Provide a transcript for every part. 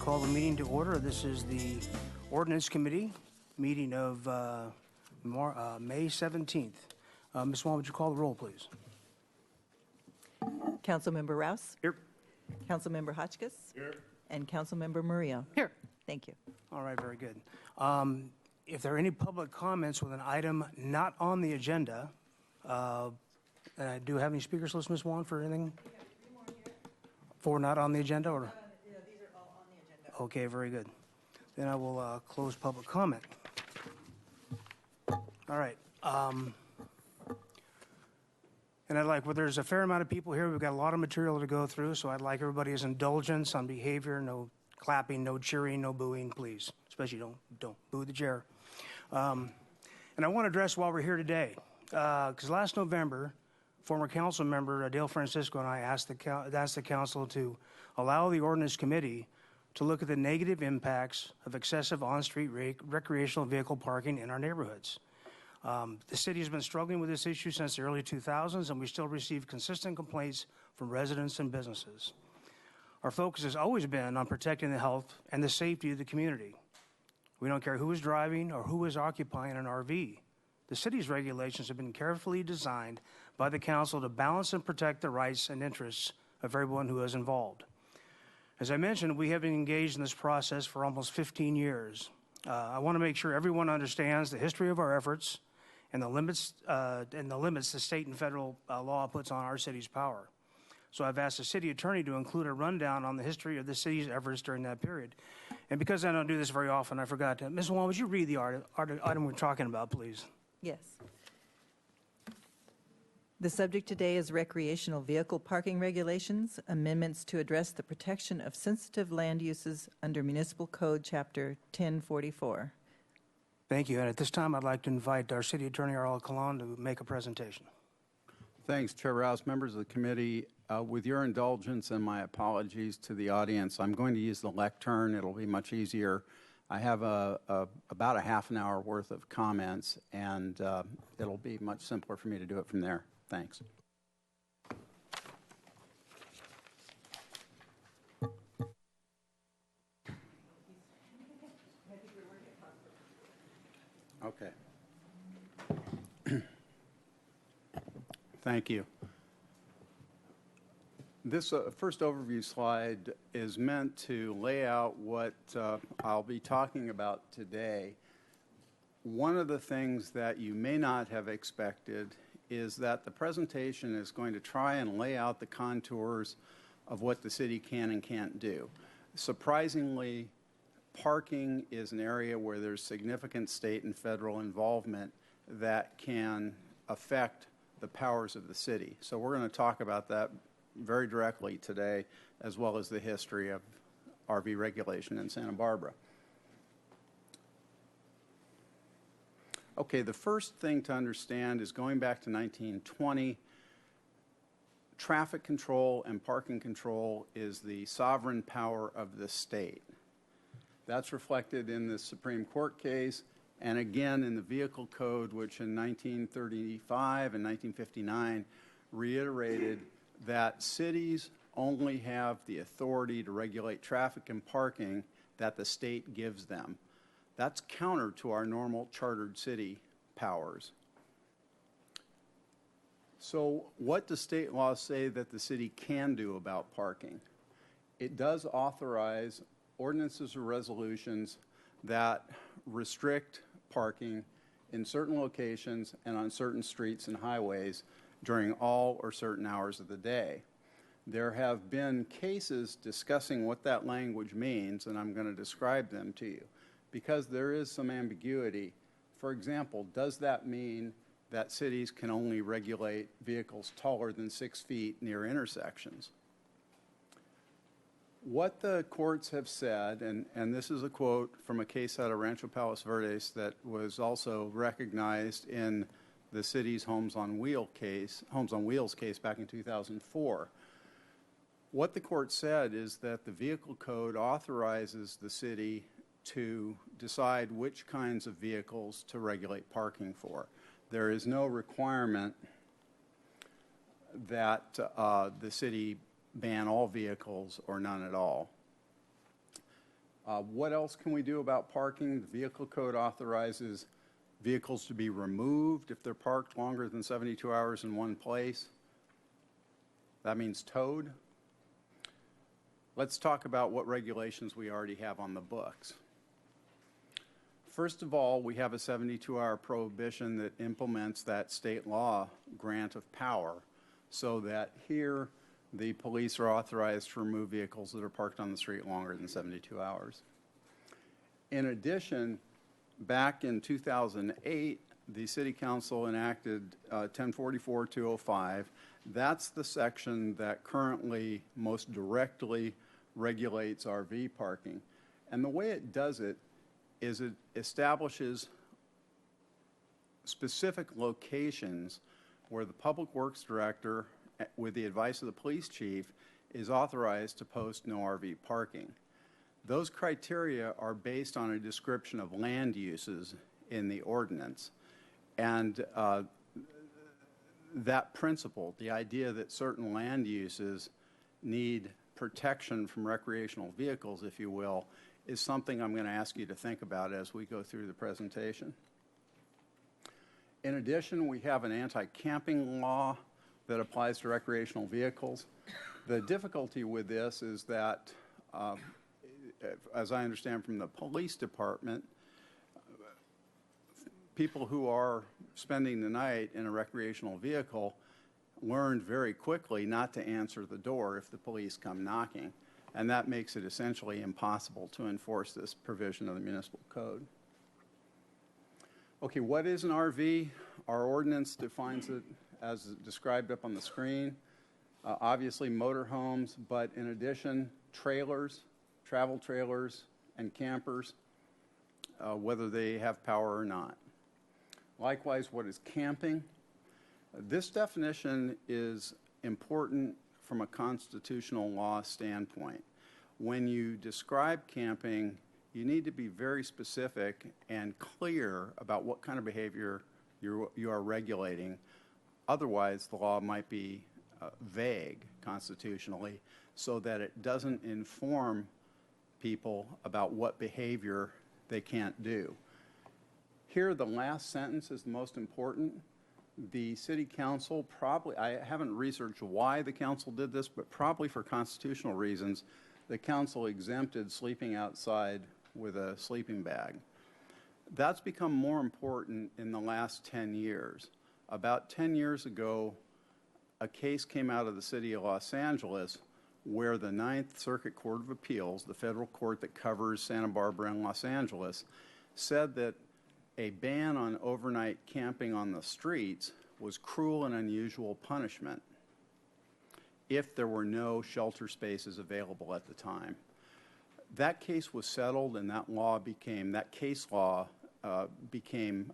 call the meeting to order. This is the Ordinance Committee meeting of May 17th. Ms. Wong, would you call the roll, please? Councilmember Rouse? Here. Councilmember Hotchkiss? Here. And Councilmember Murillo? Here. Thank you. All right, very good. If there are any public comments with an item not on the agenda, do you have any speakers list, Ms. Wong, for anything? For not on the agenda? Or? These are all on the agenda. Okay, very good. Then I will close public comment. All right. And I'd like, well, there's a fair amount of people here. We've got a lot of material to go through, so I'd like everybody's indulgence on behavior. No clapping, no cheering, no booing, please. Especially don't boo the chair. And I want to address why we're here today. Because last November, former council member Dale Francisco and I asked the council to allow the Ordinance Committee to look at the negative impacts of excessive on-street recreational vehicle parking in our neighborhoods. The city has been struggling with this issue since the early 2000s, and we still receive consistent complaints from residents and businesses. Our focus has always been on protecting the health and the safety of the community. We don't care who is driving or who is occupying an RV. The city's regulations have been carefully designed by the council to balance and protect the rights and interests of everyone who is involved. As I mentioned, we have been engaged in this process for almost 15 years. I want to make sure everyone understands the history of our efforts and the limits the state and federal law puts on our city's power. So I've asked the city attorney to include a rundown on the history of the city's efforts during that period. And because I don't do this very often, I forgot to. Ms. Wong, would you read the item we're talking about, please? Yes. The subject today is recreational vehicle parking regulations, amendments to address the protection of sensitive land uses under Municipal Code Chapter 1044. Thank you. And at this time, I'd like to invite our city attorney, Arla Kalan, to make a presentation. Thanks, Chair Rouse, members of the committee. With your indulgence and my apologies to the audience, I'm going to use the lectern. It'll be much easier. I have about a half an hour worth of comments, and it'll be much simpler for me to do it from there. Thanks. Okay. Thank you. This first overview slide is meant to lay out what I'll be talking about today. One of the things that you may not have expected is that the presentation is going to try and lay out the contours of what the city can and can't do. Surprisingly, parking is an area where there's significant state and federal involvement that can affect the powers of the city. So we're going to talk about that very directly today, as well as the history of RV regulation in Santa Barbara. Okay, the first thing to understand is going back to 1920, traffic control and parking control is the sovereign power of the state. That's reflected in the Supreme Court case and again in the Vehicle Code, which in 1935 and 1959 reiterated that cities only have the authority to regulate traffic and parking that the state gives them. That's counter to our normal chartered city powers. So what does state law say that the city can do about parking? It does authorize ordinances or resolutions that restrict parking in certain locations and on certain streets and highways during all or certain hours of the day. There have been cases discussing what that language means, and I'm going to describe them to you, because there is some ambiguity. For example, does that mean that cities can only regulate vehicles taller than 6 feet near intersections? What the courts have said, and this is a quote from a case out of Rancho Palos Verdes that was also recognized in the city's Homes on Wheels case back in 2004. What the court said is that the Vehicle Code authorizes the city to decide which kinds of vehicles to regulate parking for. There is no requirement that the city ban all vehicles or none at all. What else can we do about parking? The vehicle code authorizes vehicles to be removed if they're parked longer than 72 hours in one place. That means towed. Let's talk about what regulations we already have on the books. First of all, we have a 72-hour prohibition that implements that state law grant of power, so that here the police are authorized to remove vehicles that are parked on the street longer than 72 hours. In addition, back in 2008, the City Council enacted 1044-205. That's the section that currently most directly regulates RV parking. And the way it does it is it establishes specific locations where the Public Works Director, with the advice of the police chief, is authorized to post no RV parking. Those criteria are based on a description of land uses in the ordinance. And that principle, the idea that certain land uses need protection from recreational vehicles, if you will, is something I'm going to ask you to think about as we go through the presentation. In addition, we have an anti-camping law that applies to recreational vehicles. The difficulty with this is that, as I understand from the police department, people who are spending the night in a recreational vehicle learned very quickly not to answer the door if the police come knocking. And that makes it essentially impossible to enforce this provision of the municipal code. Okay, what is an RV? Our ordinance defines it as described up on the screen. Obviously motorhomes, but in addition, trailers, travel trailers, and campers, whether they have power or not. Likewise, what is camping? This definition is important from a constitutional law standpoint. When you describe camping, you need to be very specific and clear about what kind of behavior you are regulating. Otherwise, the law might be vague constitutionally, so that it doesn't inform people about what behavior they can't do. Here, the last sentence is the most important. The City Council probably, I haven't researched why the council did this, but probably for constitutional reasons, the council exempted sleeping outside with a sleeping bag. That's become more important in the last 10 years. About 10 years ago, a case came out of the city of Los Angeles where the Ninth Circuit Court of Appeals, the federal court that covers Santa Barbara and Los Angeles, said that a ban on overnight camping on the streets was cruel and unusual punishment if there were no shelter spaces available at the time. That case was settled, and that case law became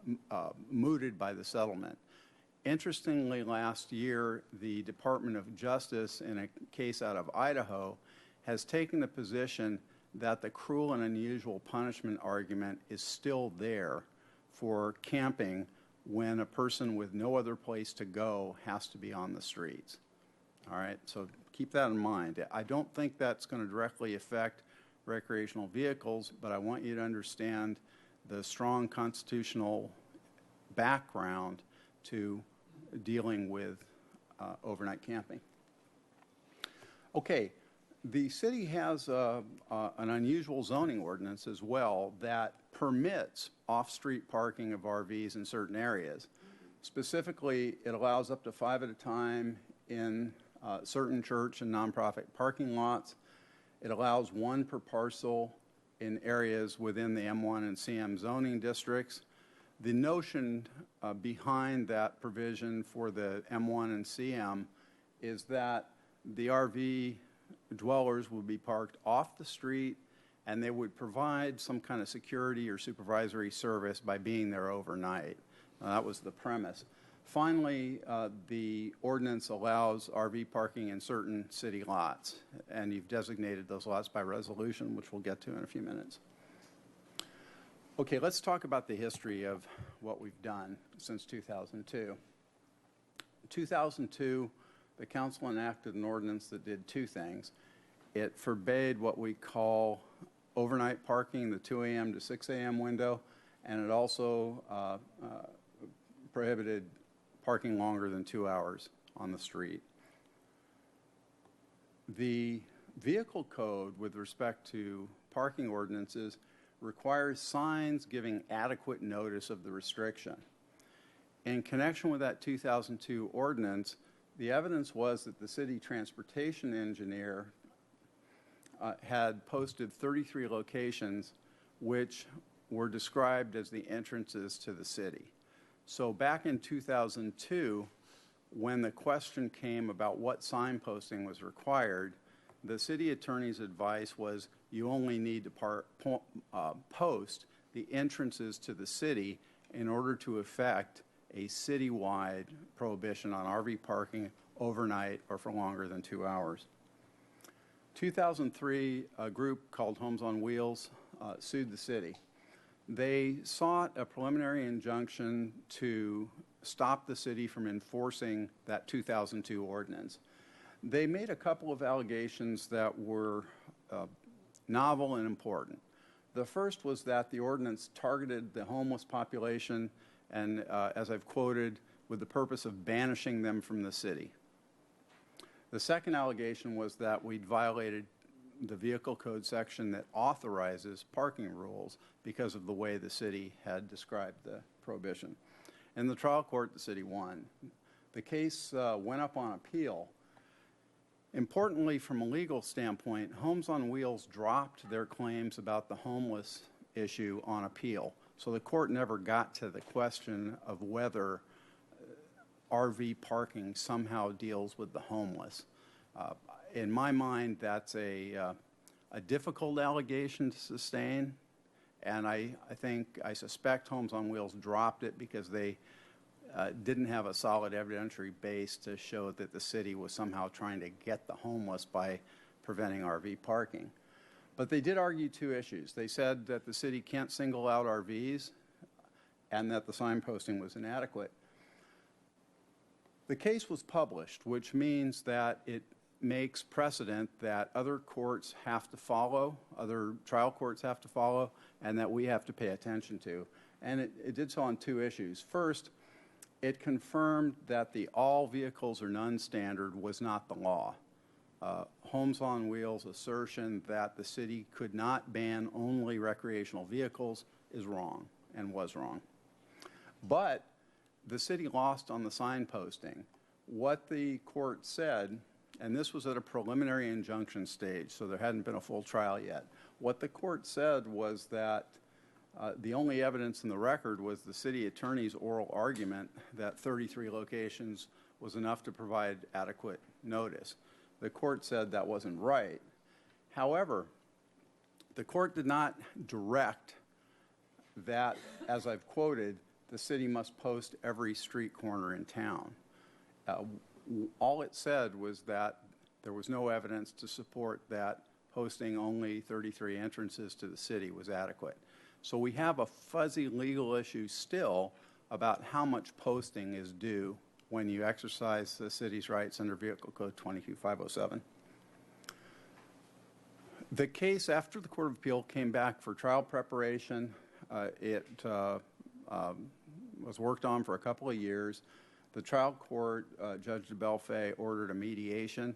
mooted by the settlement. Interestingly, last year, the Department of Justice, in a case out of Idaho, has taken the position that the cruel and unusual punishment argument is still there for camping when a person with no other place to go has to be on the streets. All right, so keep that in mind. I don't think that's going to directly affect recreational vehicles, but I want you to understand the strong constitutional background to dealing with overnight camping. Okay, the city has an unusual zoning ordinance as well that permits off-street parking of RVs in certain areas. Specifically, it allows up to 5 at a time in certain church and nonprofit parking lots. It allows 1 per parcel in areas within the M1 and CM zoning districts. The notion behind that provision for the M1 and CM is that the RV dwellers will be parked off the street, and they would provide some kind of security or supervisory service by being there overnight. That was the premise. Finally, the ordinance allows RV parking in certain city lots, and you've designated those lots by resolution, which we'll get to in a few minutes. Okay, let's talk about the history of what we've done since 2002. In 2002, the council enacted an ordinance that did 2 things. It forbade what we call overnight parking, the 2 a.m. to 6 a.m. window, and it also prohibited parking longer than 2 hours on the street. The vehicle code with respect to parking ordinances requires signs giving adequate notice of the restriction. In connection with that 2002 ordinance, the evidence was that the city transportation engineer had posted 33 locations which were described as the entrances to the city. So back in 2002, when the question came about what signposting was required, the city attorney's advice was you only need to post the entrances to the city in order to effect a citywide prohibition on RV parking overnight or for longer than 2 hours. 2003, a group called Homes on Wheels sued the city. They sought a preliminary injunction to stop the city from enforcing that 2002 ordinance. They made a couple of allegations that were novel and important. The first was that the ordinance targeted the homeless population and, as I've quoted, with the purpose of banishing them from the city. The second allegation was that we'd violated the vehicle code section that authorizes parking rules because of the way the city had described the prohibition. In the trial court, the city won. The case went up on appeal. Importantly, from a legal standpoint, Homes on Wheels dropped their claims about the homeless issue on appeal. So the court never got to the question of whether RV parking somehow deals with the homeless. In my mind, that's a difficult allegation to sustain, and I suspect Homes on Wheels dropped it because they didn't have a solid evidentiary base to show that the city was somehow trying to get the homeless by preventing RV parking. But they did argue two issues. They said that the city can't single out RVs and that the signposting was inadequate. The case was published, which means that it makes precedent that other courts have to follow, other trial courts have to follow, and that we have to pay attention to. And it did so on two issues. First, it confirmed that the all vehicles or none standard was not the law. Homes on Wheels' assertion that the city could not ban only recreational vehicles is wrong and was wrong. But the city lost on the signposting. What the court said, and this was at a preliminary injunction stage, so there hadn't been a full trial yet. What the court said was that the only evidence in the record was the city attorney's oral argument that 33 locations was enough to provide adequate notice. The court said that wasn't right. However, the court did not direct that, as I've quoted, the city must post every street corner in town. All it said was that there was no evidence to support that posting only 33 entrances to the city was adequate. So we have a fuzzy legal issue still about how much posting is due when you exercise the city's rights under Vehicle Code 22507. The case, after the Court of Appeal came back for trial preparation, it was worked on for a couple of years. The trial court, Judge DeBelfay, ordered a mediation,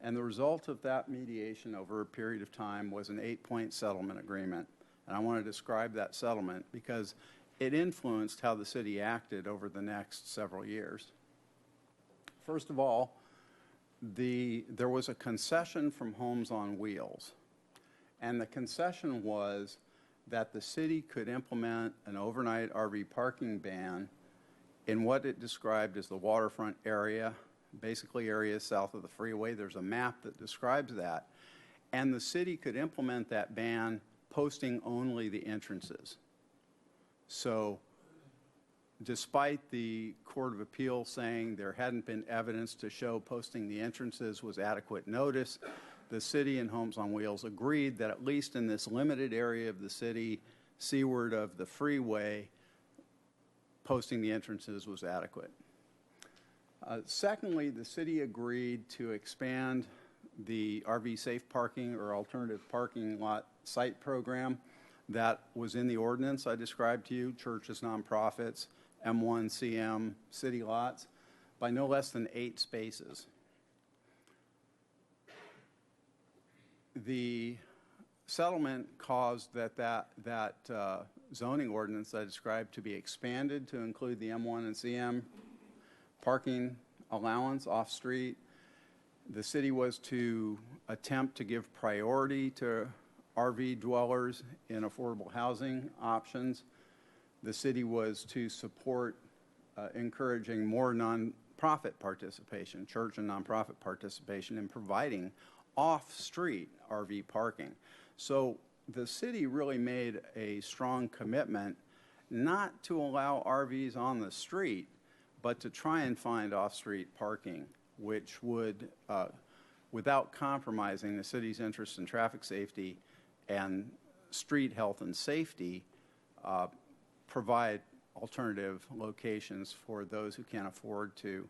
and the result of that mediation over a period of time was an 8-point settlement agreement. And I want to describe that settlement because it influenced how the city acted over the next several years. First of all, there was a concession from Homes on Wheels, and the concession was that the city could implement an overnight RV parking ban in what it described as the waterfront area, basically areas south of the freeway. There's a map that describes that. And the city could implement that ban posting only the entrances. So despite the Court of Appeal saying there hadn't been evidence to show posting the entrances was adequate notice, the city and Homes on Wheels agreed that at least in this limited area of the city, seaward of the freeway, posting the entrances was adequate. Secondly, the city agreed to expand the RV safe parking or alternative parking lot site program that was in the ordinance I described to you, churches, nonprofits, M1, CM, city lots, by no less than 8 spaces. The settlement caused that zoning ordinance I described to be expanded to include the M1 and CM parking allowance off-street. The city was to attempt to give priority to RV dwellers in affordable housing options. The city was to support encouraging more nonprofit participation, church and nonprofit participation in providing off-street RV parking. So the city really made a strong commitment not to allow RVs on the street, but to try and find off-street parking, which would, without compromising the city's interest in traffic safety and street health and safety, provide alternative locations for those who can't afford to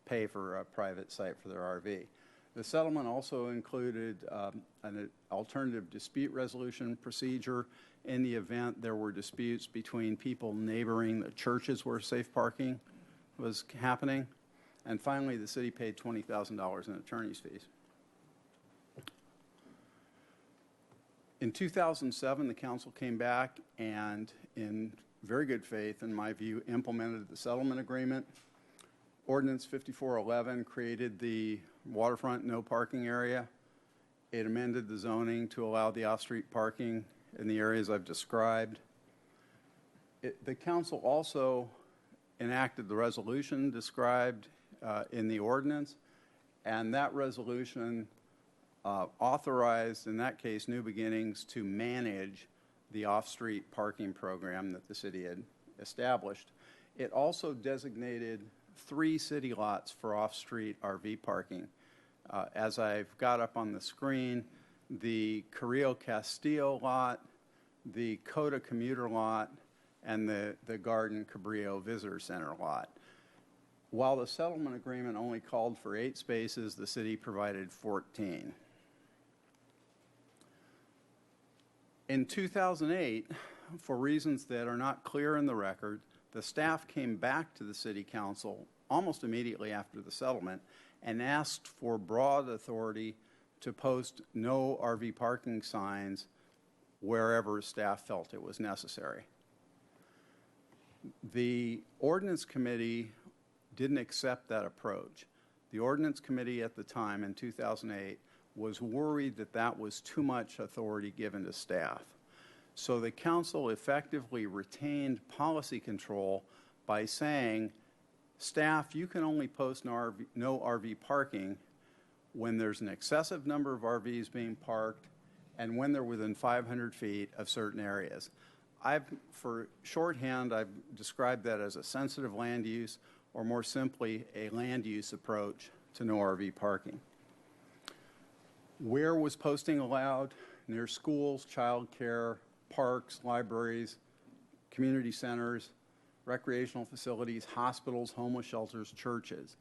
pay for a private site for their RV. The settlement also included an alternative dispute resolution procedure in the event there were disputes between people neighboring the churches where safe parking was happening. And finally, the city paid $20,000 in attorney's fees. In 2007, the council came back and, in very good faith, in my view, implemented the settlement agreement. Ordinance 5411 created the waterfront no parking area. It amended the zoning to allow the off-street parking in the areas I've described. The council also enacted the resolution described in the ordinance, and that resolution authorized, in that case, New Beginnings to manage the off-street parking program that the city had established. It also designated 3 city lots for off-street RV parking. As I've got up on the screen, the Carrillo Castillo lot, the Coda commuter lot, and the Garden Cabrillo Visitor Center lot. While the settlement agreement only called for 8 spaces, the city provided 14. In 2008, for reasons that are not clear in the record, the staff came back to the city council almost immediately after the settlement and asked for broad authority to post no RV parking signs wherever staff felt it was necessary. The ordinance committee didn't accept that approach. The ordinance committee at the time in 2008 was worried that that was too much authority given to staff. So the council effectively retained policy control by saying, staff, you can only post no RV parking when there's an excessive number of RVs being parked and when they're within 500 feet of certain areas. For shorthand, I've described that as a sensitive land use, or more simply, a land use approach to no RV parking. Where was posting allowed? Near schools, childcare, parks, libraries, community centers, recreational facilities, hospitals, homeless shelters, churches.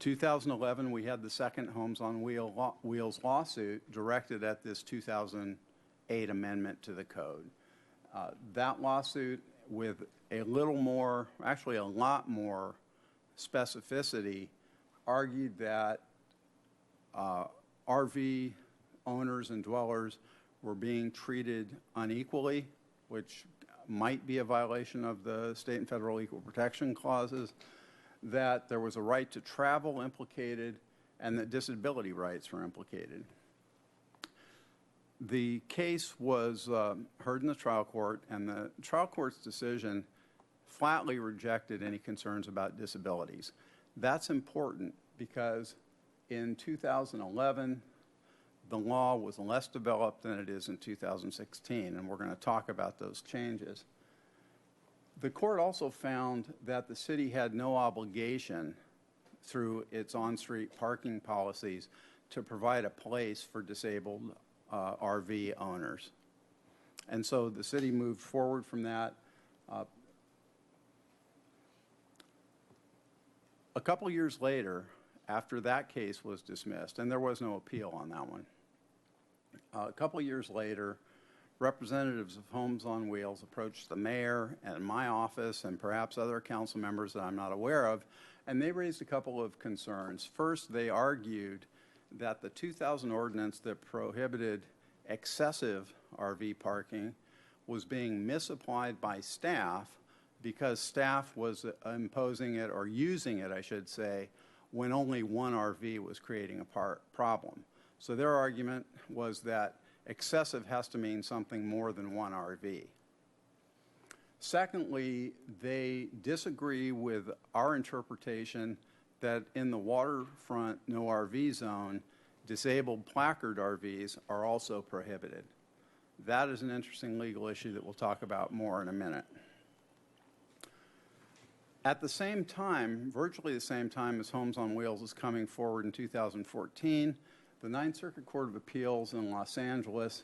2011, we had the second Homes on Wheels lawsuit directed at this 2008 amendment to the code. That lawsuit, with a little more, actually a lot more specificity, argued that RV owners and dwellers were being treated unequally, which might be a violation of the state and federal equal protection clauses, that there was a right to travel implicated, and that disability rights were implicated. The case was heard in the trial court, and the trial court's decision flatly rejected any concerns about disabilities. That's important because in 2011, the law was less developed than it is in 2016, and we're going to talk about those changes. The court also found that the city had no obligation through its on-street parking policies to provide a place for disabled RV owners. And so the city moved forward from that. A couple years later, after that case was dismissed, and there was no appeal on that one. A couple of years later, representatives of Homes on Wheels approached the mayor and my office and perhaps other council members that I'm not aware of, and they raised a couple of concerns. First, they argued that the 2000 ordinance that prohibited excessive RV parking was being misapplied by staff because staff was imposing it, or using it, I should say, when only one RV was creating a problem. So their argument was that excessive has to mean something more than one RV. Secondly, they disagree with our interpretation that in the waterfront no RV zone, disabled placard RVs are also prohibited. That is an interesting legal issue that we'll talk about more in a minute. At the same time, virtually the same time as Homes on Wheels is coming forward in 2014, the Ninth Circuit Court of Appeals in Los Angeles,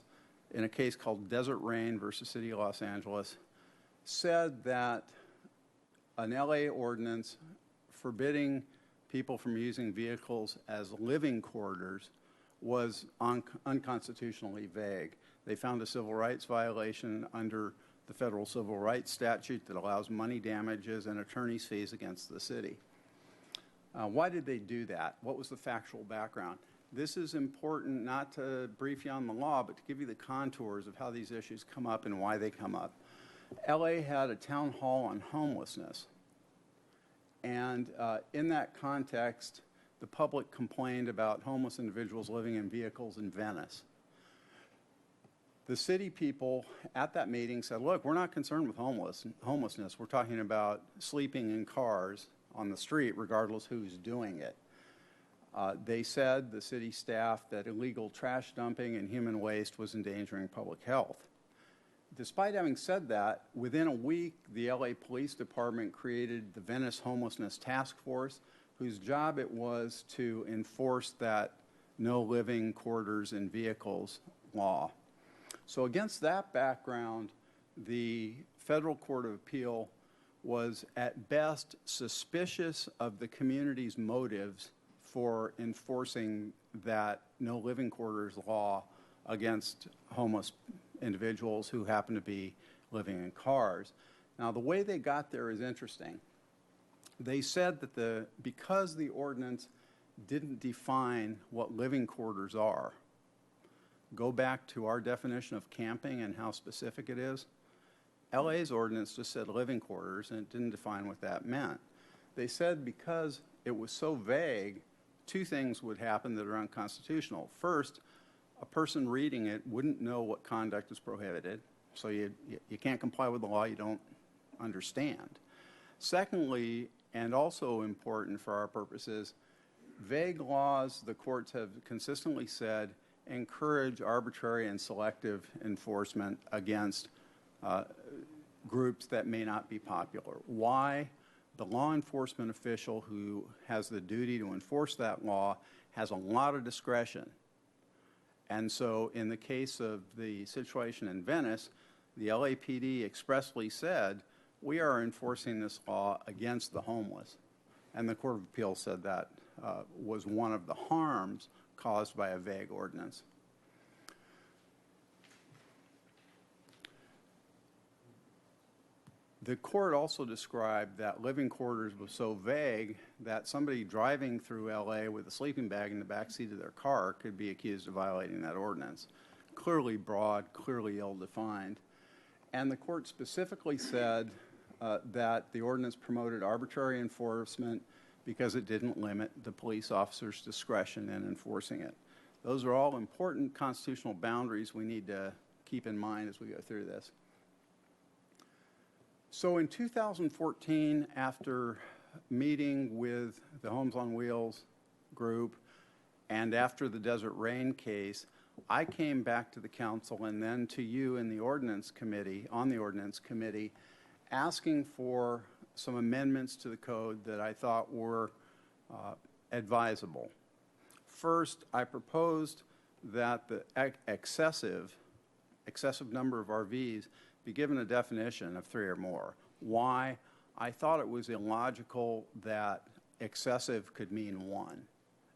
in a case called Desert Rain versus City of Los Angeles, said that an LA ordinance forbidding people from using vehicles as living quarters was unconstitutionally vague. They found a civil rights violation under the federal civil rights statute that allows money damages and attorney's fees against the city. Why did they do that? What was the factual background? This is important not to brief you on the law, but to give you the contours of how these issues come up and why they come up. LA had a town hall on homelessness. And in that context, the public complained about homeless individuals living in vehicles in Venice. The city people at that meeting said, look, we're not concerned with homelessness. We're talking about sleeping in cars on the street, regardless who's doing it. They said, the city staff, that illegal trash dumping and human waste was endangering public health. Despite having said that, within a week, the LA Police Department created the Venice Homelessness Task Force, whose job it was to enforce that no living quarters in vehicles law. So against that background, the Federal Court of Appeal was at best suspicious of the community's motives for enforcing that no living quarters law against homeless individuals who happen to be living in cars. Now, the way they got there is interesting. They said that because the ordinance didn't define what living quarters are, go back to our definition of camping and how specific it is. LA's ordinance just said living quarters, and it didn't define what that meant. They said because it was so vague, two things would happen that are unconstitutional. First, a person reading it wouldn't know what conduct is prohibited, so you can't comply with the law you don't understand. Secondly, and also important for our purposes, vague laws, the courts have consistently said, encourage arbitrary and selective enforcement against groups that may not be popular. Why? The law enforcement official who has the duty to enforce that law has a lot of discretion. And so in the case of the situation in Venice, the LAPD expressly said, we are enforcing this law against the homeless. And the Court of Appeals said that was one of the harms caused by a vague ordinance. The court also described that living quarters was so vague that somebody driving through LA with a sleeping bag in the backseat of their car could be accused of violating that ordinance. Clearly broad, clearly ill-defined. And the court specifically said that the ordinance promoted arbitrary enforcement because it didn't limit the police officer's discretion in enforcing it. Those are all important constitutional boundaries we need to keep in mind as we go through this. So in 2014, after meeting with the Homes on Wheels group and after the Desert Rain case, I came back to the council and then to you in the Ordinance Committee, on the Ordinance Committee, asking for some amendments to the code that I thought were advisable. First, I proposed that the excessive number of RVs be given a definition of 3 or more. Why? I thought it was illogical that excessive could mean 1.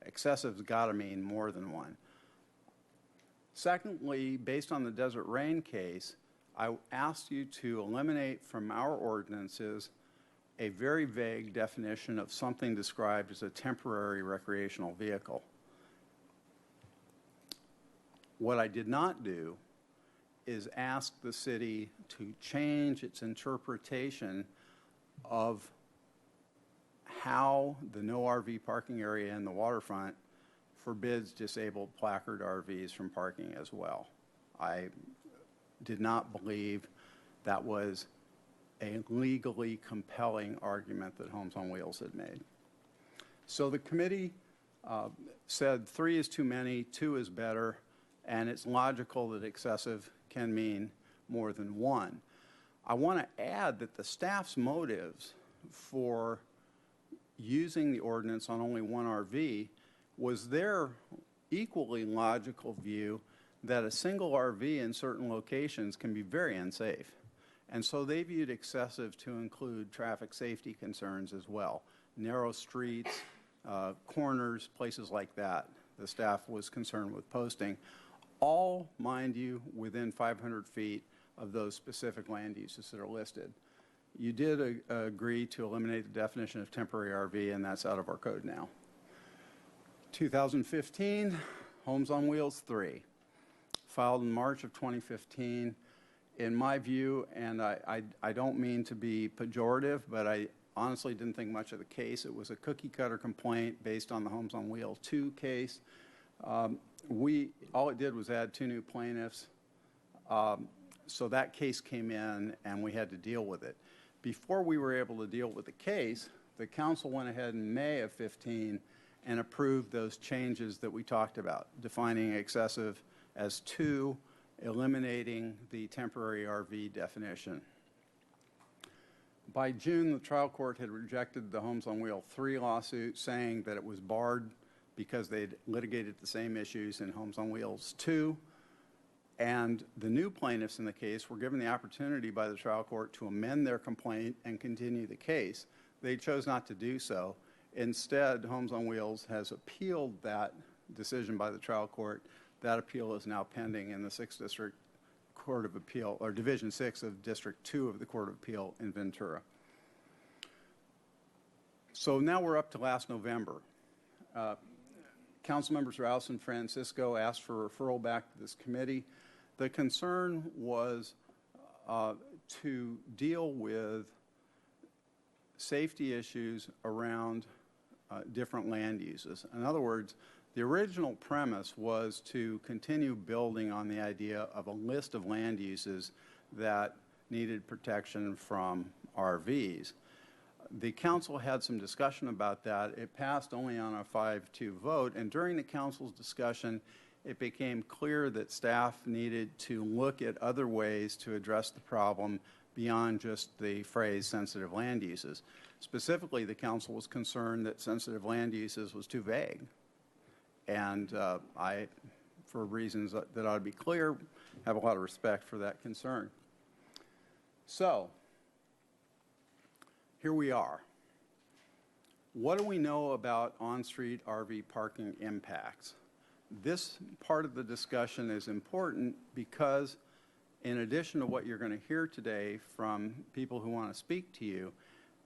Excessive's got to mean more than one. Secondly, based on the Desert Rain case, I asked you to eliminate from our ordinances a very vague definition of something described as a temporary recreational vehicle. What I did not do is ask the city to change its interpretation of how the no RV parking area in the waterfront forbids disabled placard RVs from parking as well. I did not believe that was a legally compelling argument that Homes on Wheels had made. So the committee said 3 is too many, 2 is better, and it's logical that excessive can mean more than 1. I want to add that the staff's motives for using the ordinance on only 1 RV was their equally logical view that a single RV in certain locations can be very unsafe. And so they viewed excessive to include traffic safety concerns as well. Narrow streets, corners, places like that. The staff was concerned with posting. All, mind you, within 500 feet of those specific land uses that are listed. You did agree to eliminate the definition of temporary RV, and that's out of our code now. 2015, Homes on Wheels 3, filed in March of 2015. In my view, and I don't mean to be pejorative, but I honestly didn't think much of the case. It was a cookie-cutter complaint based on the Homes on Wheels 2 case. All it did was add 2 new plaintiffs. So that case came in, and we had to deal with it. Before we were able to deal with the case, the council went ahead in May of 15 and approved those changes that we talked about, defining excessive as 2, eliminating the temporary RV definition. By June, the trial court had rejected the Homes on Wheels 3 lawsuit, saying that it was barred because they'd litigated the same issues in Homes on Wheels 2. And the new plaintiffs in the case were given the opportunity by the trial court to amend their complaint and continue the case. They chose not to do so. Instead, Homes on Wheels has appealed that decision by the trial court. That appeal is now pending in the 6th District Court of Appeal, or Division 6 of District 2 of the Court of Appeal in Ventura. So now we're up to last November. Council members Rouse and Francisco asked for referral back to this committee. The concern was to deal with safety issues around different land uses. In other words, the original premise was to continue building on the idea of a list of land uses that needed protection from RVs. The council had some discussion about that. It passed only on a 5-2 vote, and during the council's discussion, it became clear that staff needed to look at other ways to address the problem beyond just the phrase sensitive land uses. Specifically, the council was concerned that sensitive land uses was too vague. And I, for reasons that ought to be clear, have a lot of respect for that concern. So, here we are. What do we know about on-street RV parking impacts? This part of the discussion is important because, in addition to what you're going to hear today from people who want to speak to you,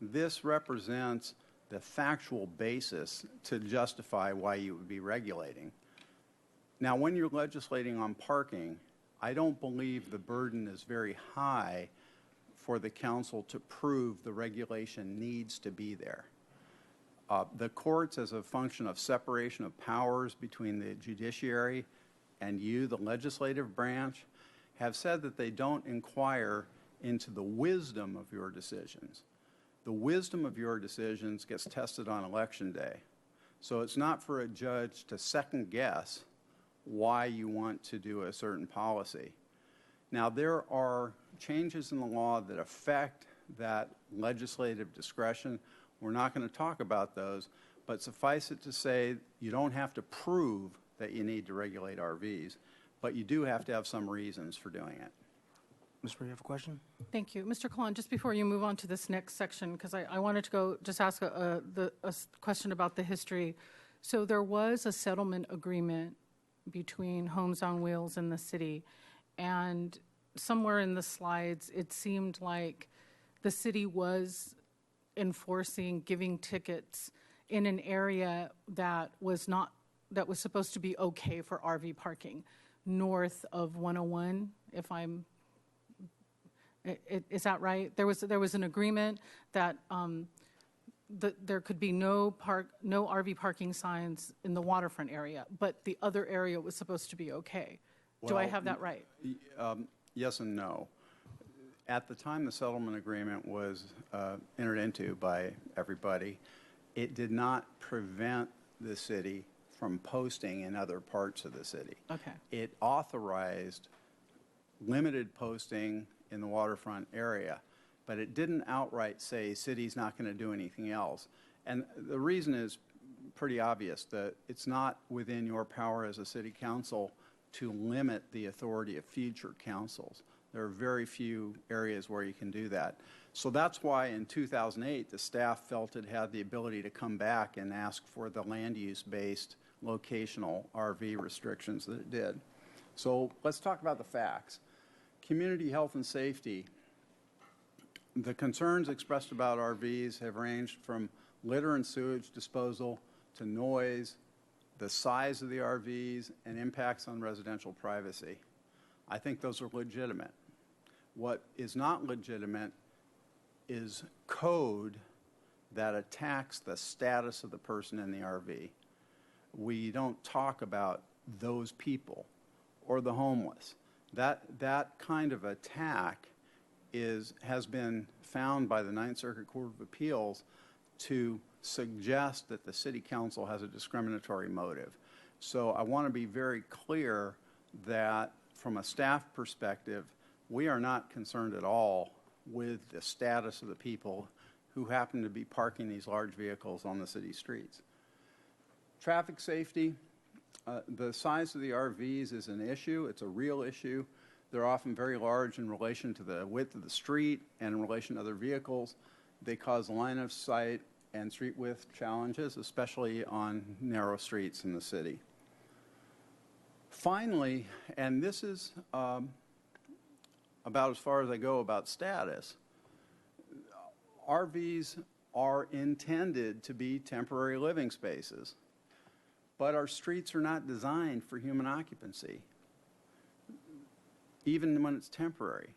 this represents the factual basis to justify why you would be regulating. Now, when you're legislating on parking, I don't believe the burden is very high for the council to prove the regulation needs to be there. The courts, as a function of separation of powers between the judiciary and you, the legislative branch, have said that they don't inquire into the wisdom of your decisions. The wisdom of your decisions gets tested on election day. So it's not for a judge to second guess why you want to do a certain policy. Now, there are changes in the law that affect that legislative discretion. We're not going to talk about those, but suffice it to say, you don't have to prove that you need to regulate RVs, but you do have to have some reasons for doing it. Ms. Marie, you have a question? Thank you. Mr. Kahlon, just before you move on to this next section, because I wanted to go just ask a question about the history. So there was a settlement agreement between Homes on Wheels and the city, and somewhere in the slides, it seemed like the city was enforcing giving tickets in an area that was supposed to be okay for RV parking, north of 101, if I'm, is that right? There was an agreement that there could be no RV parking signs in the waterfront area, but the other area was supposed to be okay. Do I Well, have that right? Yes and no. At the time the settlement agreement was entered into by everybody, it did not prevent the city from posting in other parts of the city. Okay. It authorized limited posting in the waterfront area, but it didn't outright say city's not going to do anything else. And the reason is pretty obvious, that it's not within your power as a city council to limit the authority of future councils. There are very few areas where you can do that. So that's why in 2008, the staff felt it had the ability to come back and ask for the land use-based locational RV restrictions that it did. So let's talk about the facts. Community health and safety. The concerns expressed about RVs have ranged from litter and sewage disposal to noise, the size of the RVs, and impacts on residential privacy. I think those are legitimate. What is not legitimate is code that attacks the status of the person in the RV. We don't talk about those people or the homeless. That kind of attack has been found by the Ninth Circuit Court of Appeals to suggest that the city council has a discriminatory motive. So I want to be very clear that from a staff perspective, we are not concerned at all with the status of the people who happen to be parking these large vehicles on the city streets. Traffic safety, the size of the RVs is an issue. It's a real issue. They're often very large in relation to the width of the street and in relation to other vehicles. They cause line of sight and street width challenges, especially on narrow streets in the city. Finally, and this is about as far as I go about status, RVs are intended to be temporary living spaces, but our streets are not designed for human occupancy, even when it's temporary.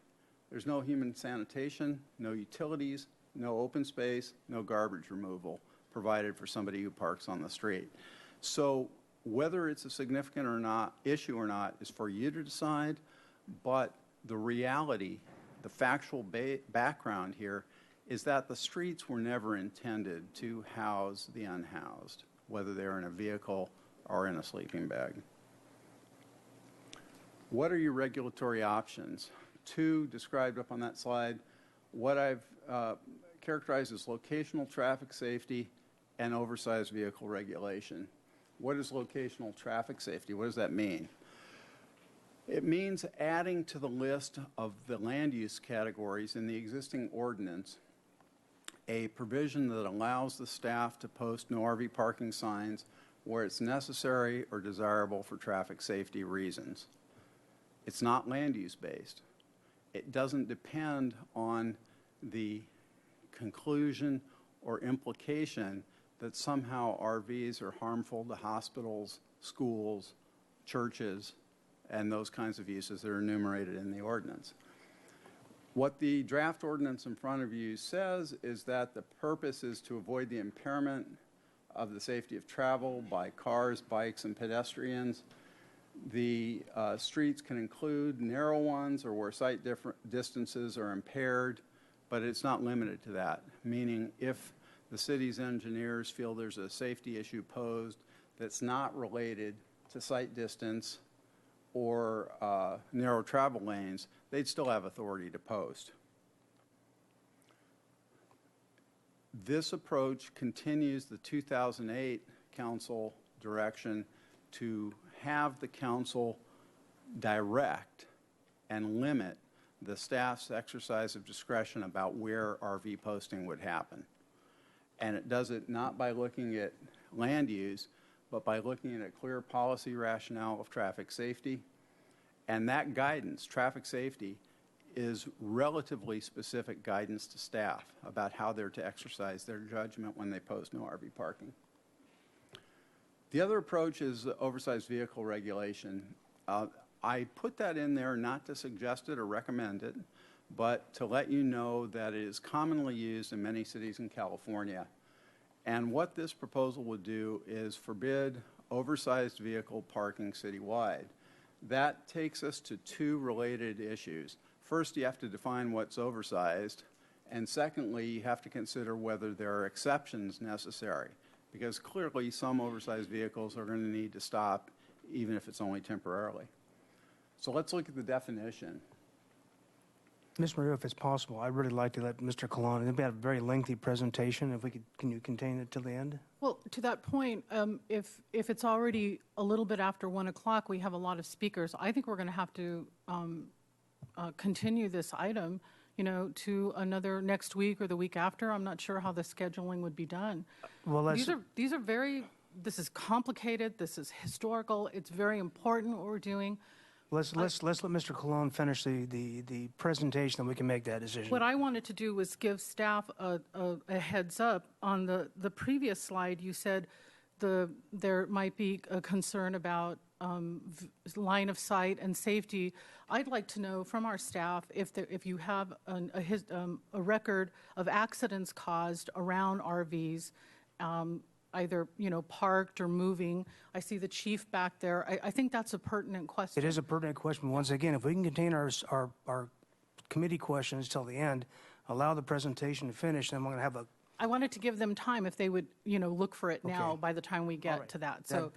There's no human sanitation, no utilities, no open space, no garbage removal provided for somebody who parks on the street. So whether it's a significant issue or not is for you to decide, but the reality, the factual background here is that the streets were never intended to house the unhoused, whether they're in a vehicle or in a sleeping bag. What are your regulatory options? Two described up on that slide. What I've characterized as locational traffic safety and oversized vehicle regulation. What is locational traffic safety? What does that mean? It means adding to the list of the land use categories in the existing ordinance a provision that allows the staff to post no RV parking signs where it's necessary or desirable for traffic safety reasons. It's not land use based. It doesn't depend on the conclusion or implication that somehow RVs are harmful to hospitals, schools, churches, and those kinds of uses that are enumerated in the ordinance. What the draft ordinance in front of you says is that the purpose is to avoid the impairment of the safety of travel by cars, bikes, and pedestrians. The streets can include narrow ones or where sight distances are impaired, but it's not limited to that, meaning if the city's engineers feel there's a safety issue posed that's not related to sight distance or narrow travel lanes, they'd still have authority to post. This approach continues the 2008 council direction to have the council direct and limit the staff's exercise of discretion about where RV posting would happen. And it does it not by looking at land use, but by looking at a clear policy rationale of traffic safety. And that guidance, traffic safety, is relatively specific guidance to staff about how they're to exercise their judgment when they post no RV parking. The other approach is oversized vehicle regulation. I put that in there not to suggest it or recommend it, but to let you know that it is commonly used in many cities in California. And what this proposal would do is forbid oversized vehicle parking citywide. That takes us to two related issues. First, you have to define what's oversized, and secondly, you have to consider whether there are exceptions necessary, because clearly some oversized vehicles are going to need to stop, even if it's only temporarily. So let's look at the definition. Ms. Maria, if it's possible, I'd really like to let Mr. Kalan, we had a very lengthy presentation, if we could, can you contain it till the end? Well, to that point, if it's already a little bit after 1 o'clock, we have a lot of speakers. I think we're going to have to continue this item, to another next week or the week after. I'm not sure how the scheduling would be done. Well, let's, This is complicated. This is historical. It's very important what we're doing. let's let Mr. Kalan finish the presentation, and we can make that decision. What I wanted to do was give staff a heads up. On the previous slide, you said there might be a concern about line of sight and safety. I'd like to know from our staff if you have a record of accidents caused around RVs, either parked or moving. I see the chief back there. I think that's a pertinent question. It is a pertinent question. Once again, if we can contain our committee questions till the end, allow the presentation to finish, then we're going to have a. I wanted to give them time if they would, look for it now Okay. by the time we get right. to that. Then-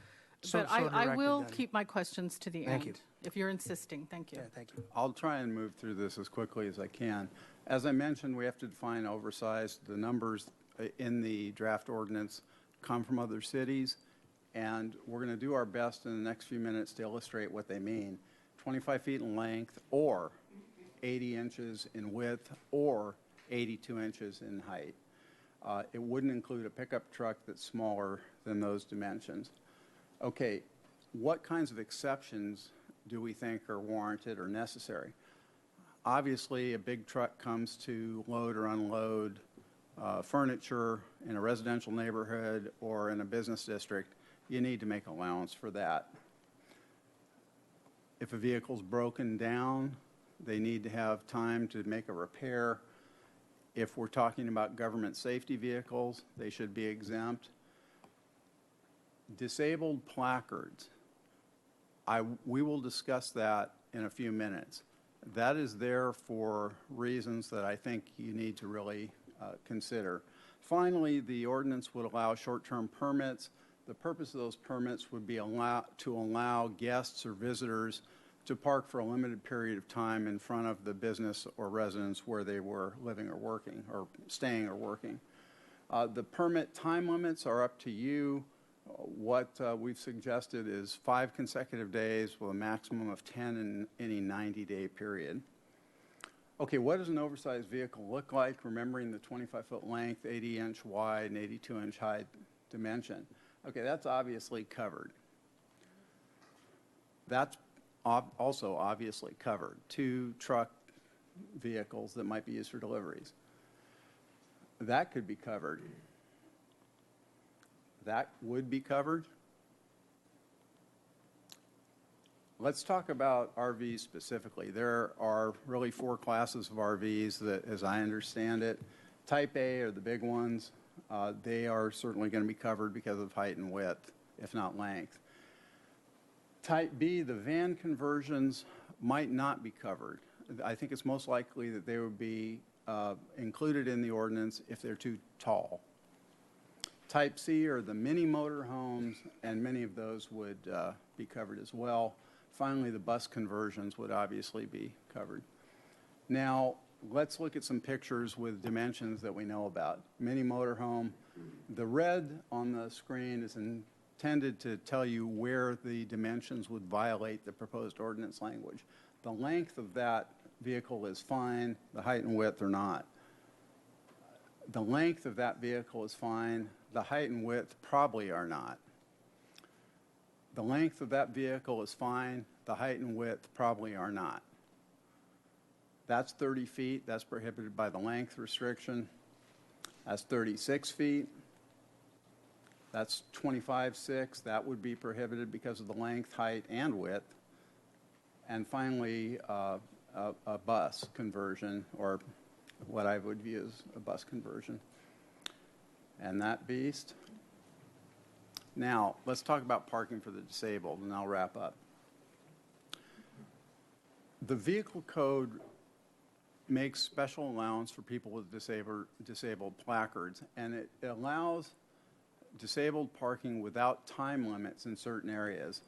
But I directed will then. keep my questions to the Thank end. you. If you're insisting. Thank you. Yeah, thank you. I'll try and move through this as quickly as I can. As I mentioned, we have to define oversized. The numbers in the draft ordinance come from other cities, and we're going to do our best in the next few minutes to illustrate what they mean. 25 feet in length, or 80 inches in width, or 82 inches in height. It wouldn't include a pickup truck that's smaller than those dimensions. Okay, what kinds of exceptions do we think are warranted or necessary? Obviously, a big truck comes to load or unload furniture in a residential neighborhood or in a business district. You need to make allowance for that. If a vehicle's broken down, they need to have time to make a repair. If we're talking about government safety vehicles, they should be exempt. Disabled placards. We will discuss that in a few minutes. That is there for reasons that I think you need to really consider. Finally, the ordinance would allow short-term permits. The purpose of those permits would be to allow guests or visitors to park for a limited period of time in front of the business or residence where they were living or working, or staying or working. The permit time limits are up to you. What we've suggested is 5 consecutive days with a maximum of 10 in any 90-day period. Okay, what does an oversized vehicle look like, remembering the 25-foot length, 80-inch wide, and 82-inch height dimension? Okay, that's obviously covered. That's also obviously covered. 2 truck vehicles that might be used for deliveries. That could be covered. That would be covered. Let's talk about RVs specifically. There are really 4 classes of RVs that, as I understand it, Type A are the big ones. They are certainly going to be covered because of height and width, if not length. Type B, the van conversions, might not be covered. I think it's most likely that they would be included in the ordinance if they're too tall. Type C are the mini motorhomes, and many of those would be covered as well. Finally, the bus conversions would obviously be covered. Now, let's look at some pictures with dimensions that we know about. Mini motorhome, the red on the screen is intended to tell you where the dimensions would violate the proposed ordinance language. The length of that vehicle is fine, the height and width are not. The length of that vehicle is fine, the height and width probably are not. The length of that vehicle is fine. The height and width probably are not. That's 30 feet. That's prohibited by the length restriction. That's 36 feet. That's 25.6. That would be prohibited because of the length, height, and width. And finally, a bus conversion, or what I would view as a bus conversion. And that beast. Now, let's talk about parking for the disabled, and I'll wrap up. The vehicle code makes special allowance for people with disabled placards, and it allows disabled parking without time limits in certain areas.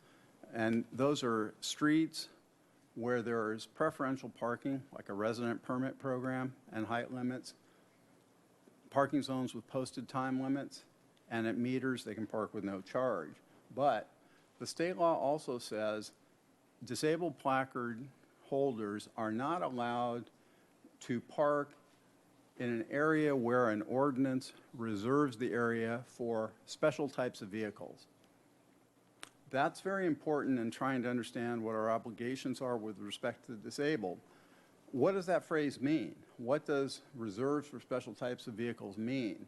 And those are streets where there is preferential parking, like a resident permit program and height limits, parking zones with posted time limits, and at meters they can park with no charge. But the state law also says disabled placard holders are not allowed to park in an area where an ordinance reserves the area for special types of vehicles. That's very important in trying to understand what our obligations are with respect to the disabled. What does that phrase mean? What does reserves for special types of vehicles mean?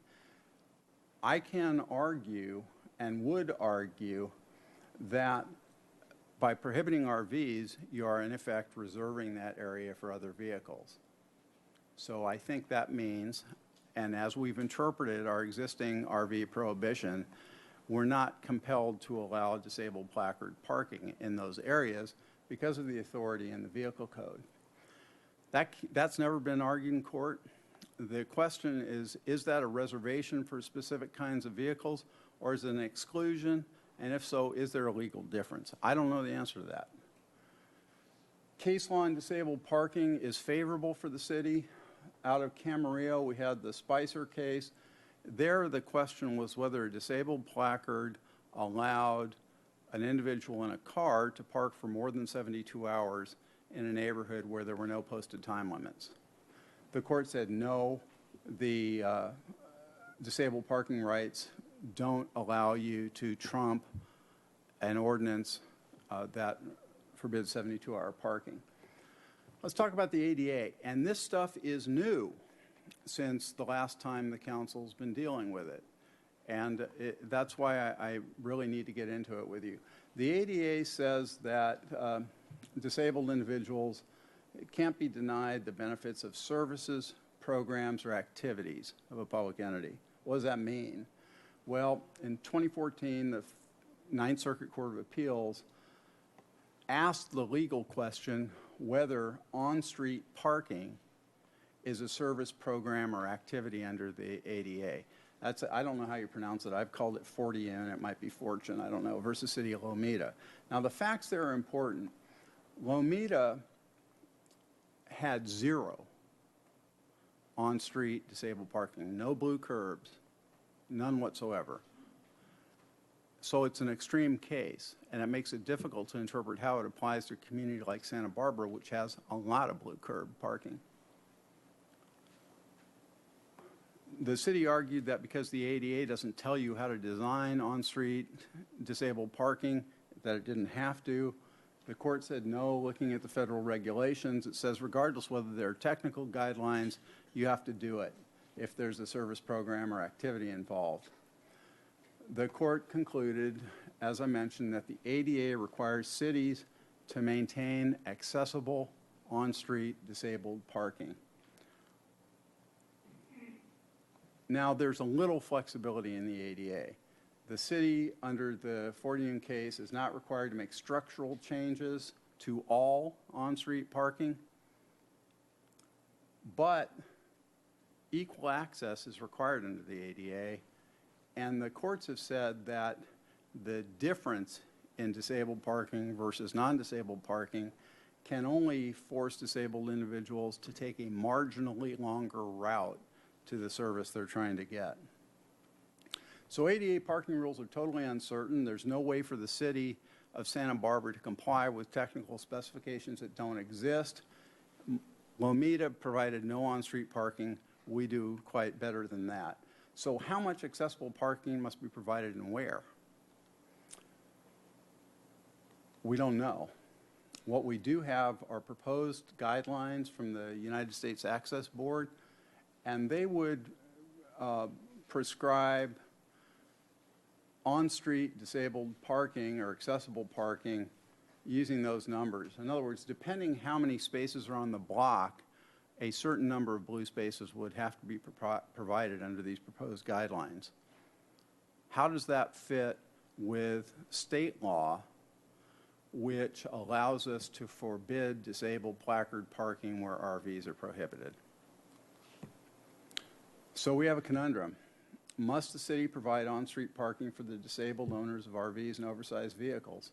I can argue and would argue that by prohibiting RVs, you are in effect reserving that area for other vehicles. So I think that means, and as we've interpreted our existing RV prohibition, we're not compelled to allow disabled placard parking in those areas because of the authority in the vehicle code. That's never been argued in court. The question is that a reservation for specific kinds of vehicles, or is it an exclusion? And if so, is there a legal difference? I don't know the answer to that. Case law on disabled parking is favorable for the city. Out of Camarillo, we had the Spicer case. There, the question was whether a disabled placard allowed an individual in a car to park for more than 72 hours in a neighborhood where there were no posted time limits. The court said no, the disabled parking rights don't allow you to trump an ordinance that forbids 72-hour parking. Let's talk about the ADA, and this stuff is new since the last time the council's been dealing with it. And that's why I really need to get into it with you. The ADA says that disabled individuals can't be denied the benefits of services, programs, or activities of a public entity. What does that mean? Well, in 2014, the Ninth Circuit Court of Appeals asked the legal question whether on-street parking is a service, program, or activity under the ADA. I don't know how you pronounce it. I've called it 40N. It might be Fortune. I don't know. Versus City of Lomita. Now, the facts there are important. Lomita had 0 on-street disabled parking. No blue curbs. None whatsoever. So it's an extreme case, and it makes it difficult to interpret how it applies to a community like Santa Barbara, which has a lot of blue curb parking. The city argued that because the ADA doesn't tell you how to design on-street disabled parking, that it didn't have to. The court said no, looking at the federal regulations, it says regardless whether there are technical guidelines, you have to do it if there's a service program or activity involved. The court concluded, as I mentioned, that the ADA requires cities to maintain accessible on-street disabled parking. Now, there's a little flexibility in the ADA. The city, under the Fordian case, is not required to make structural changes to all on-street parking, but equal access is required under the ADA, and the courts have said that the difference in disabled parking versus non-disabled parking can only force disabled individuals to take a marginally longer route to the service they're trying to get. So ADA parking rules are totally uncertain. There's no way for the city of Santa Barbara to comply with technical specifications that don't exist. Lomita provided no on-street parking. We do quite better than that. So how much accessible parking must be provided and where? We don't know. What we do have are proposed guidelines from the United States Access Board, and they would prescribe on-street disabled parking or accessible parking using those numbers. In other words, depending how many spaces are on the block, a certain number of blue spaces would have to be provided under these proposed guidelines. How does that fit with state law, which allows us to forbid disabled placard parking where RVs are prohibited? So we have a conundrum. Must the city provide on-street parking for the disabled owners of RVs and oversized vehicles?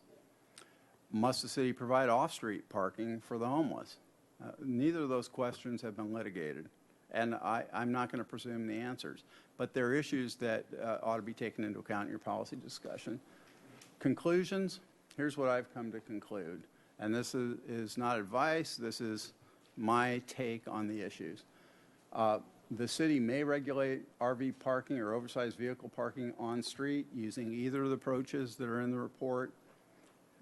Must the city provide off-street parking for the homeless? Neither of those questions have been litigated, and I'm not going to presume the answers. But there are issues that ought to be taken into account in your policy discussion. Conclusions, here's what I've come to conclude. And this is not advice, this is my take on the issues. The city may regulate RV parking or oversized vehicle parking on street using either of the approaches that are in the report.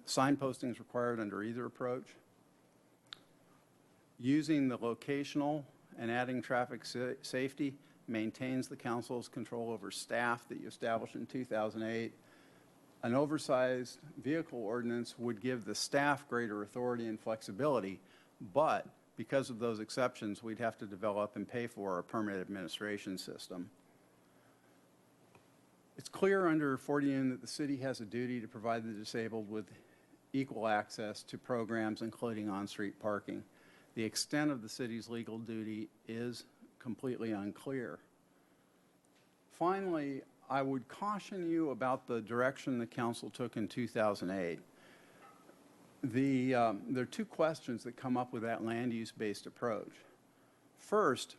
Signposting is required under either approach. Using the locational and adding traffic safety maintains the council's control over staff that you established in 2008. An oversized vehicle ordinance would give the staff greater authority and flexibility, but because of those exceptions, we'd have to develop and pay for a permit administration system. It's clear under 40N that the city has a duty to provide the disabled with equal access to programs, including on-street parking. The extent of the city's legal duty is completely unclear. Finally, I would caution you about the direction the council took in 2008. There are two questions that come up with that land use-based approach. First,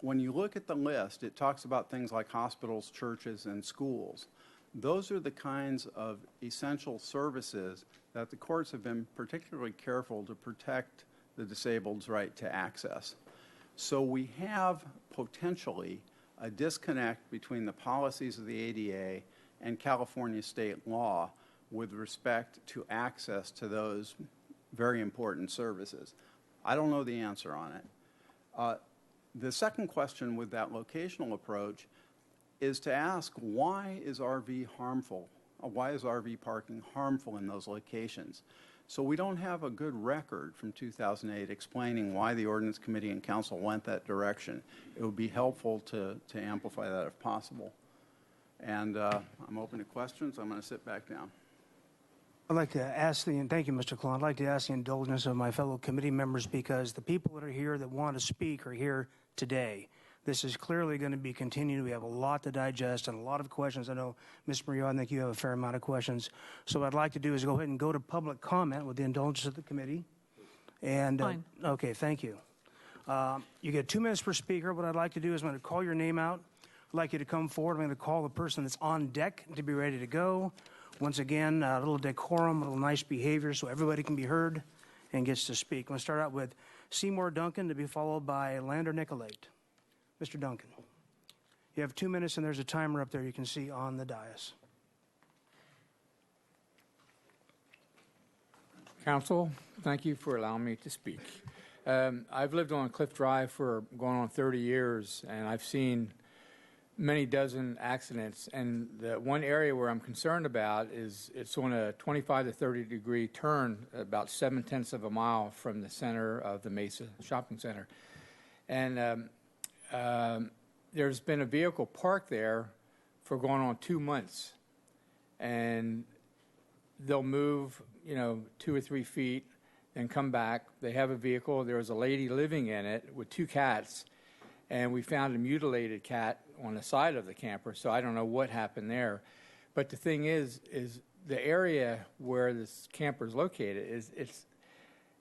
when you look at the list, it talks about things like hospitals, churches, and schools. Those are the kinds of essential services that the courts have been particularly careful to protect the disabled's right to access. So we have potentially a disconnect between the policies of the ADA and California state law with respect to access to those very important services. I don't know the answer on it. The second question with that locational approach is to ask, why is RV harmful? Why is RV parking harmful in those locations? So we don't have a good record from 2008 explaining why the Ordinance Committee and Council went that direction. It would be helpful to amplify that if possible. And I'm open to questions. I'm going to sit back down. I'd like to ask and thank you, Mr. Klon. I'd like to ask the indulgence of my fellow committee members because the people that are here that want to speak are here today. This is clearly going to be continued. We have a lot to digest and a lot of questions. I know, Ms. Murillo, I think you have a fair amount of questions. So what I'd like to do is go ahead and go to public comment with the indulgence of the committee. And Fine. Okay, thank you. You get 2 minutes per speaker. What I'd like to do is I'm going to call your name out. I'd like you to come forward. I'm going to call the person that's on deck to be ready to go. Once again, a little decorum, a little nice behavior so everybody can be heard and gets to speak. I'm going to start out with Seymour Duncan to be followed by Lander Nicolate. Mr. Duncan, you have 2 minutes and there's a timer up there you can see on the dais. Council, thank you for allowing me to speak. I've lived on Cliff Drive for going on 30 years, and I've seen many dozen accidents. And the one area where I'm concerned about is it's on a 25 to 30 degree turn about 7/10 of a mile from the center of the Mesa Shopping Center. And there's been a vehicle parked there for going on 2 months. And they'll move, 2 or 3 feet and come back. They have a vehicle. There was a lady living in it with 2 cats. And we found a mutilated cat on the side of the camper, so I don't know what happened there. But the thing is the area where this camper is located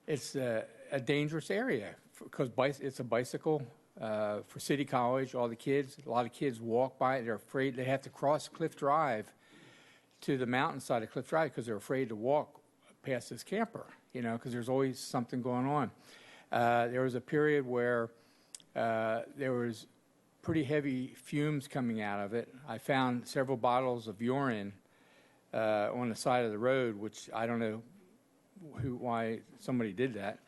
it's a dangerous area because it's a bicycle for City College. All the kids, a lot of kids walk by it. They're afraid they have to cross Cliff Drive to the mountainside of Cliff Drive because they're afraid to walk past this camper, because there's always something going on. There was a period where there was pretty heavy fumes coming out of it. I found several bottles of urine on the side of the road, which I don't know why somebody did that.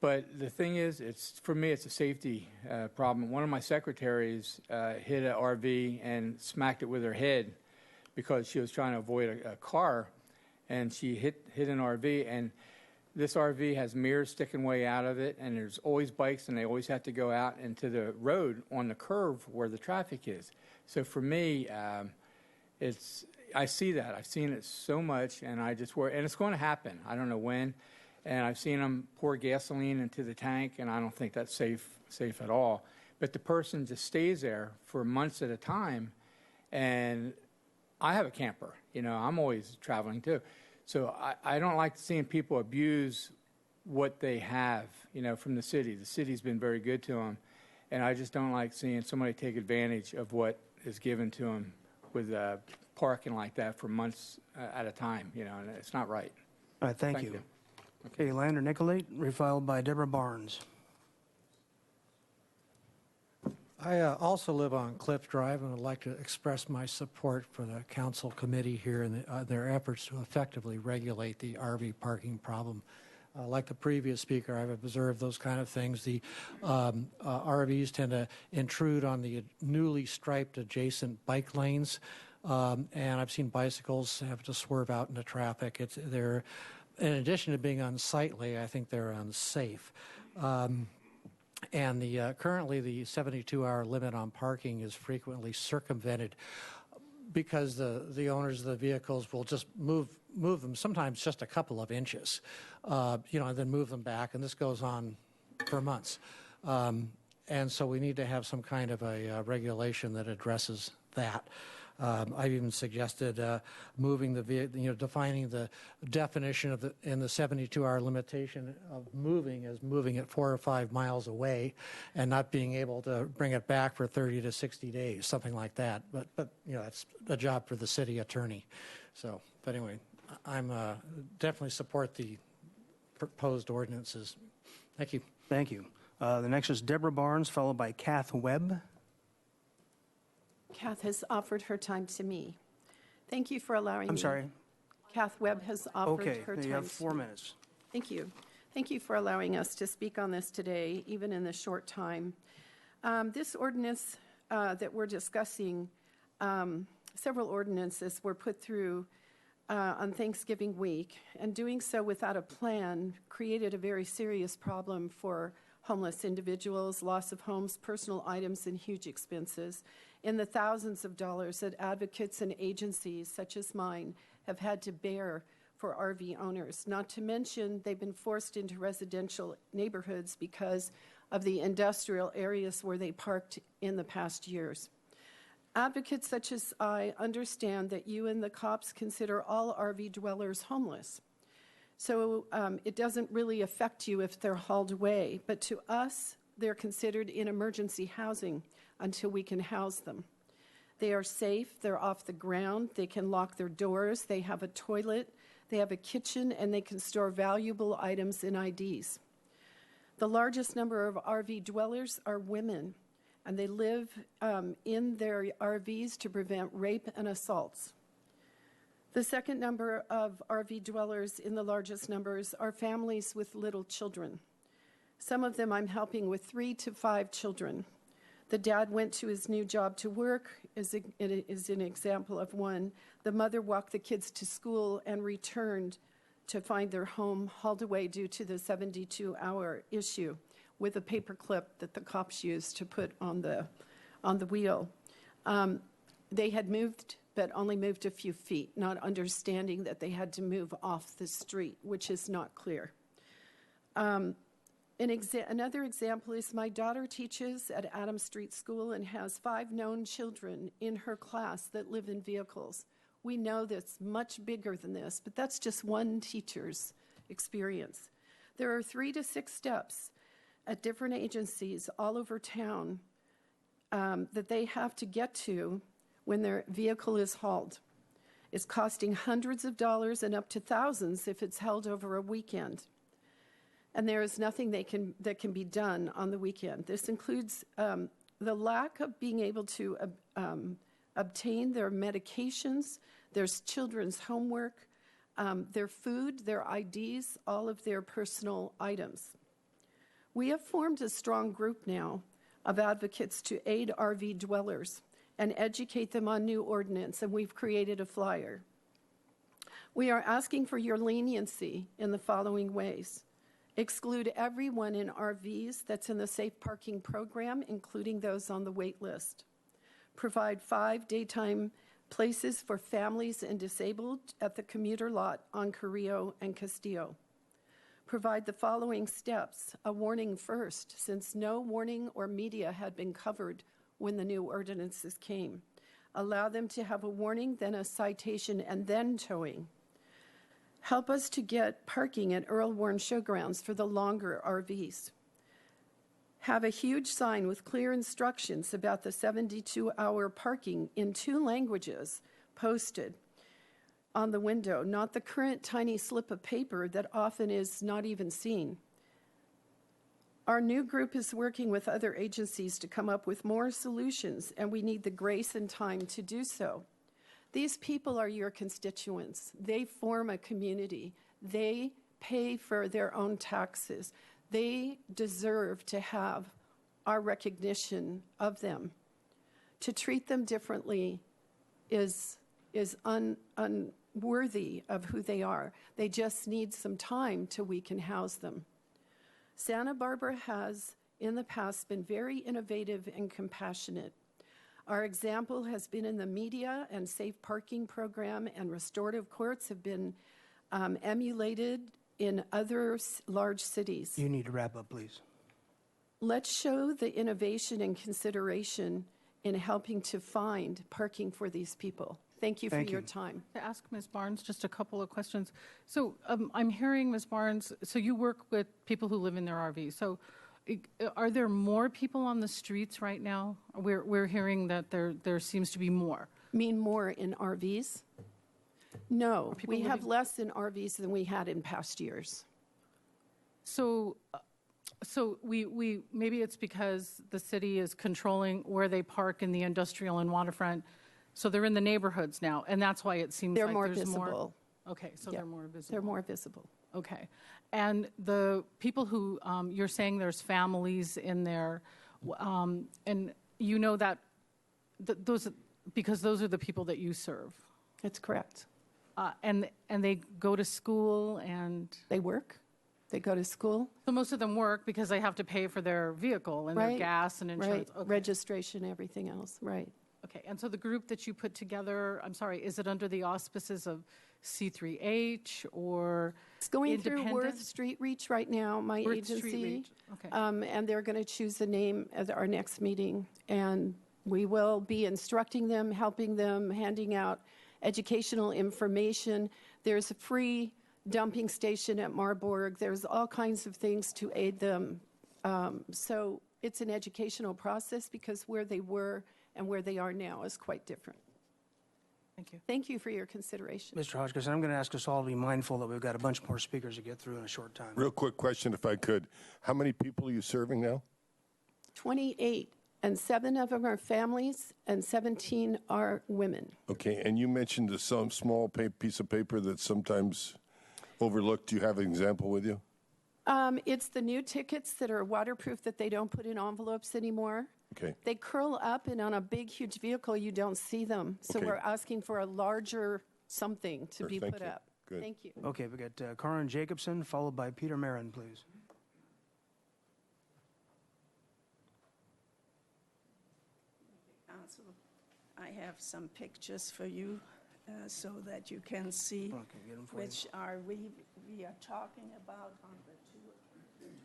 But the thing is, for me, it's a safety problem. One of my secretaries hit an RV and smacked it with her head because she was trying to avoid a car, and she hit an RV. And this RV has mirrors sticking way out of it, and there's always bikes, and they always have to go out into the road on the curve where the traffic is. So for me, I see that. I've seen it so much, and I just worry. And it's going to happen. I don't know when. And I've seen them pour gasoline into the tank, and I don't think that's safe at all. But the person just stays there for months at a time, and I have a camper. I'm always traveling too. So I don't like seeing people abuse what they have, from the city. The city's been very good to them, and I just don't like seeing somebody take advantage of what is given to them with parking like that for months at a time, and it's not right. All right, thank you. Okay, Lander Nicolate, refiled by Deborah Barnes. I also live on Cliff Drive and would like to express my support for the council committee here and their efforts to effectively regulate the RV parking problem. Like the previous speaker, I've observed those kind of things. The RVs tend to intrude on the newly striped adjacent bike lanes, and I've seen bicycles have to swerve out into traffic. They're, in addition to being unsightly, I think they're unsafe. And currently the 72-hour limit on parking is frequently circumvented because the owners of the vehicles will just move them, sometimes just a couple of inches, and then move them back, and this goes on for months. And so we need to have some kind of a regulation that addresses that. I've even suggested moving defining the definition in the 72-hour limitation of moving as moving it 4 or 5 miles away, and not being able to bring it back for 30 to 60 days, something like that. But that's a job for the city attorney. So, but anyway, I'm definitely support the proposed ordinances. Thank you. Thank you. The next is Deborah Barnes, followed by Kath Webb. Kath has offered her time to me. Thank you for allowing me. I'm sorry. Kath Webb has offered Okay, her time. you have 4 minutes. Thank you. Thank you for allowing us to speak on this today, even in the short time. This ordinance that we're discussing, several ordinances were put through on Thanksgiving week, and doing so without a plan created a very serious problem for homeless individuals, loss of homes, personal items, and huge expenses in the thousands of dollars that advocates and agencies such as mine have had to bear for RV owners. Not to mention, they've been forced into residential neighborhoods because of the industrial areas where they parked in the past years. Advocates such as I understand that you and the cops consider all RV dwellers homeless. So it doesn't really affect you if they're hauled away, but to us, they're considered in emergency housing until we can house them. They are safe, they're off the ground, they can lock their doors, they have a toilet, they have a kitchen, and they can store valuable items and IDs. The largest number of RV dwellers are women, and they live in their RVs to prevent rape and assaults. The second number of RV dwellers in the largest numbers are families with little children. Some of them I'm helping with 3 to 5 children. The dad went to his new job to work, is an example of one. The mother walked the kids to school and returned to find their home hauled away due to the 72-hour issue with a paper clip that the cops used to put on the wheel. They had moved, but only moved a few feet, not understanding that they had to move off the street, which is not clear. Another example is my daughter teaches at Adams Street School and has 5 known children in her class that live in vehicles. We know that's much bigger than this, but that's just one teacher's experience. There are 3 to 6 steps at different agencies all over town that they have to get to when their vehicle is hauled. It's costing hundreds of dollars and up to thousands if it's held over a weekend. And there is nothing that can be done on the weekend. This includes the lack of being able to obtain their medications. There's children's homework. their food, their IDs, all of their personal items. We have formed a strong group now of advocates to aid RV dwellers and educate them on new ordinance, and we've created a flyer. We are asking for your leniency in the following ways. Exclude everyone in RVs that's in the safe parking program, including those on the wait list. Provide 5 daytime places for families and disabled at the commuter lot on Carrillo and Castillo. Provide the following steps. A warning first, since no warning or media had been covered when the new ordinances came. Allow them to have a warning, then a citation, and then towing. Help us to get parking at Earl Warren Showgrounds for the longer RVs. Have a huge sign with clear instructions about the 72-hour parking in 2 languages posted on the window, not the current tiny slip of paper that often is not even seen. Our new group is working with other agencies to come up with more solutions, and we need the grace and time to do so. These people are your constituents. They form a community. They pay for their own taxes. They deserve to have our recognition of them. To treat them differently is unworthy of who they are. They just need some time till we can house them. Santa Barbara has, in the past, been very innovative and compassionate. Our example has been in the media, and safe parking program and restorative courts have been emulated in other large cities. You need to wrap up, please. Let's show the innovation and consideration in helping to find parking for these people. Thank you for your time. To ask Ms. Barnes just a couple of questions. So I'm hearing, Ms. Barnes, so you work with people who live in their RVs. So are there more people on the streets right now? We're hearing that there seems to be more. Mean more in RVs? No, people we have living- less in RVs than we had in past years. So we maybe it's because the city is controlling where they park in the industrial and waterfront. So they're in the neighborhoods now, and that's why it seems They're like more there's visible. more. Okay, so Yeah. they're more visible. They're more visible. Okay. And the people who, you're saying there's families in there, and you know that because those are the people that you serve. That's correct. And they go to school, and They work. They go to school. so most of them work because they have to pay for their vehicle and Right. their gas and insurance. Right. Okay. Registration, everything else. Right. Okay. And so the group that you put together, I'm sorry, is it under the auspices of C3H or It's going through independent? Worth Street Reach right now, my Worth Street agency. Reach. Okay. And they're going to choose the name at our next meeting. And we will be instructing them, helping them, handing out educational information. There's a free dumping station at Marburg. There's all kinds of things to aid them. So it's an educational process because where they were and where they are now is quite different. Thank you. Thank you for your consideration. Mr. Hodgkins, I'm going to ask us all to be mindful that we've got a bunch more speakers to get through in a short time. Real quick question, if I could. How many people are you serving now? 28, and 7 of them are families, and 17 are women. Okay, and you mentioned some small piece of paper that's sometimes overlooked. Do you have an example with you? It's the new tickets that are waterproof that they don't put in envelopes anymore. Okay. They curl up, and on a big, huge vehicle, you don't see them. So Okay. we're asking for a larger something to be Thank put you. up. Good. Thank you. Okay, we got Karin Jacobson, followed by Peter Marin, please. Council, I have some pictures for you so that you can see Okay, get 'em for you. which are we are talking about on the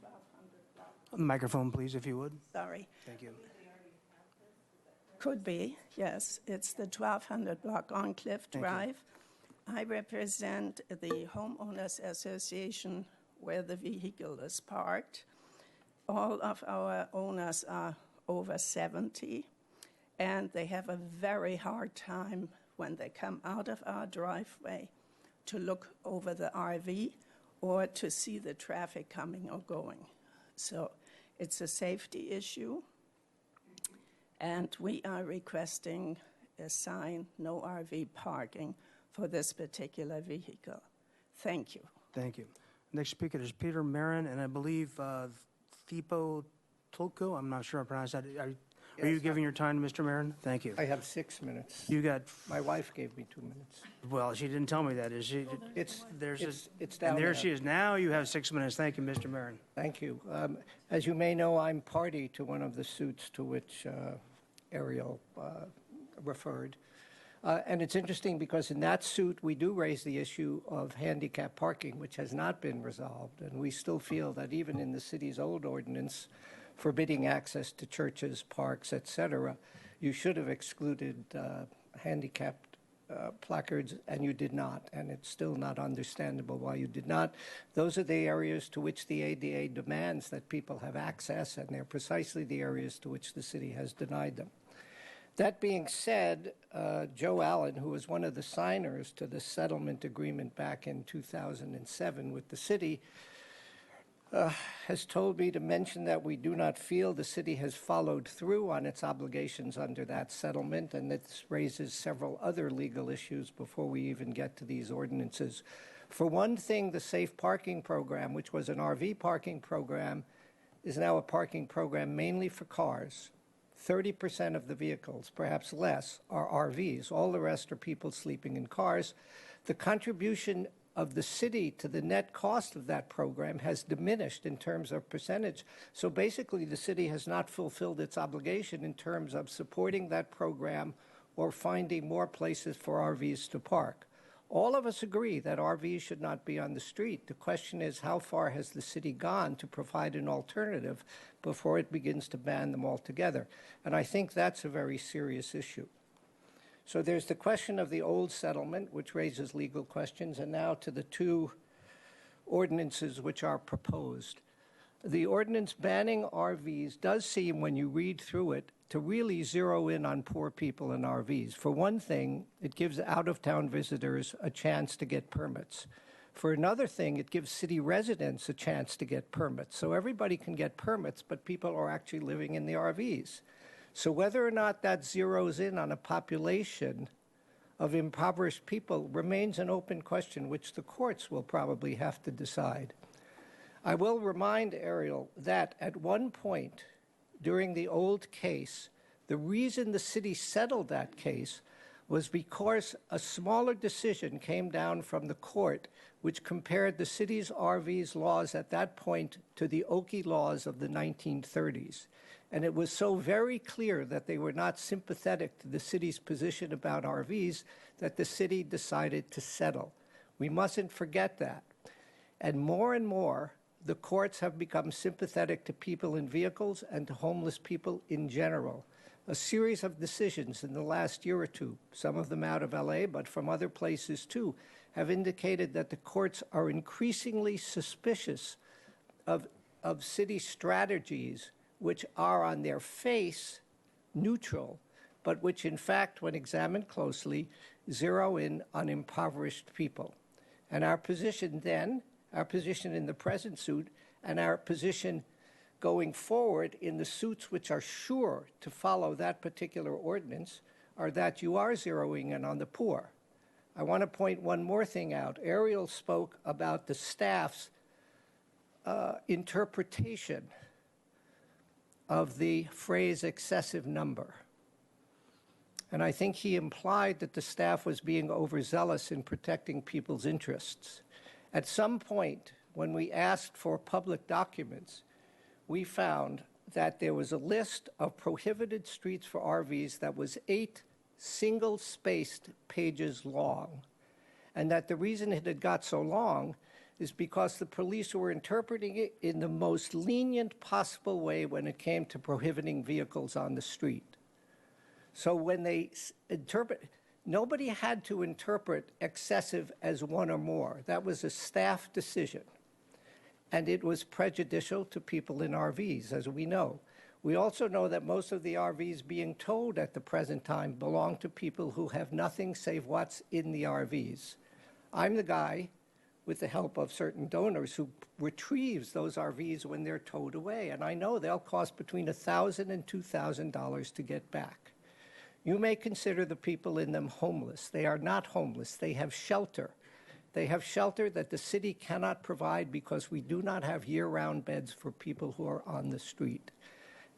1200 block. Microphone, please, if you would. Sorry. Thank you. Could be, yes. It's the 1200 block on Cliff you. Drive. I represent the Homeowners Association where the vehicle is parked. All of our owners are over 70, and they have a very hard time when they come out of our driveway to look over the RV or to see the traffic coming or going. So it's a safety issue. And we are requesting a sign, no RV parking, for this particular vehicle. Thank you. Thank you. Next speaker is Peter Marin, and I believe Thipo Tulko. I'm not sure I pronounced that. Are you giving your time to Mr. Marin? Thank you. I have 6 minutes. You got, My wife gave me 2 minutes. well, she didn't tell me that. Is she? It's And down there she is. Now you have 6 minutes. Thank you, Mr. Marin. Thank you. As you may know, I'm party to one of the suits to which Ariel referred. And it's interesting because in that suit, we do raise the issue of handicap parking, which has not been resolved. And we still feel that even in the city's old ordinance forbidding access to churches, parks, et cetera, you should have excluded handicapped placards, and you did not. And it's still not understandable why you did not. Those are the areas to which the ADA demands that people have access, and they're precisely the areas to which the city has denied them. That being said, Joe Allen, who was one of the signers to the settlement agreement back in 2007 with the city, has told me to mention that we do not feel the city has followed through on its obligations under that settlement, and this raises several other legal issues before we even get to these ordinances. For one thing, the Safe Parking Program, which was an RV parking program, is now a parking program mainly for cars. 30% of the vehicles, perhaps less, are RVs. All the rest are people sleeping in cars. The contribution of the city to the net cost of that program has diminished in terms of percentage. So basically, the city has not fulfilled its obligation in terms of supporting that program or finding more places for RVs to park. All of us agree that RVs should not be on the street. The question is, how far has the city gone to provide an alternative before it begins to ban them altogether? And I think that's a very serious issue. So there's the question of the old settlement, which raises legal questions, and now to the two ordinances which are proposed. The ordinance banning RVs does seem, when you read through it, to really zero in on poor people in RVs. For one thing, it gives out-of-town visitors a chance to get permits. For another thing, it gives city residents a chance to get permits. So everybody can get permits, but people are actually living in the RVs. So whether or not that zeroes in on a population of impoverished people remains an open question, which the courts will probably have to decide. I will remind Ariel that at one point during the old case, the reason the city settled that case was because a smaller decision came down from the court which compared the city's RVs laws at that point to the Okie laws of the 1930s. And it was so very clear that they were not sympathetic to the city's position about RVs that the city decided to settle. We mustn't forget that. And more, the courts have become sympathetic to people in vehicles and to homeless people in general. A series of decisions in the last year or two, some of them out of LA, but from other places too, have indicated that the courts are increasingly suspicious of city strategies which are on their face neutral, but which in fact, when examined closely, zero in on impoverished people. And our position then, our position in the present suit, and our position going forward in the suits which are sure to follow that particular ordinance are that you are zeroing in on the poor. I want to point one more thing out. Ariel spoke about the staff's interpretation of the phrase excessive number. And I think he implied that the staff was being overzealous in protecting people's interests. At some point, when we asked for public documents, we found that there was a list of prohibited streets for RVs that was 8 single-spaced pages long, and that the reason it had got so long is because the police were interpreting it in the most lenient possible way when it came to prohibiting vehicles on the street. So when they nobody had to interpret excessive as one or more. That was a staff decision. And it was prejudicial to people in RVs, as we know. We also know that most of the RVs being towed at the present time belong to people who have nothing save what's in the RVs. I'm the guy, with the help of certain donors, who retrieves those RVs when they're towed away. And I know they'll cost between $1,000 and $2,000 to get back. You may consider the people in them homeless. They are not homeless. They have shelter. They have shelter that the city cannot provide because we do not have year-round beds for people who are on the street.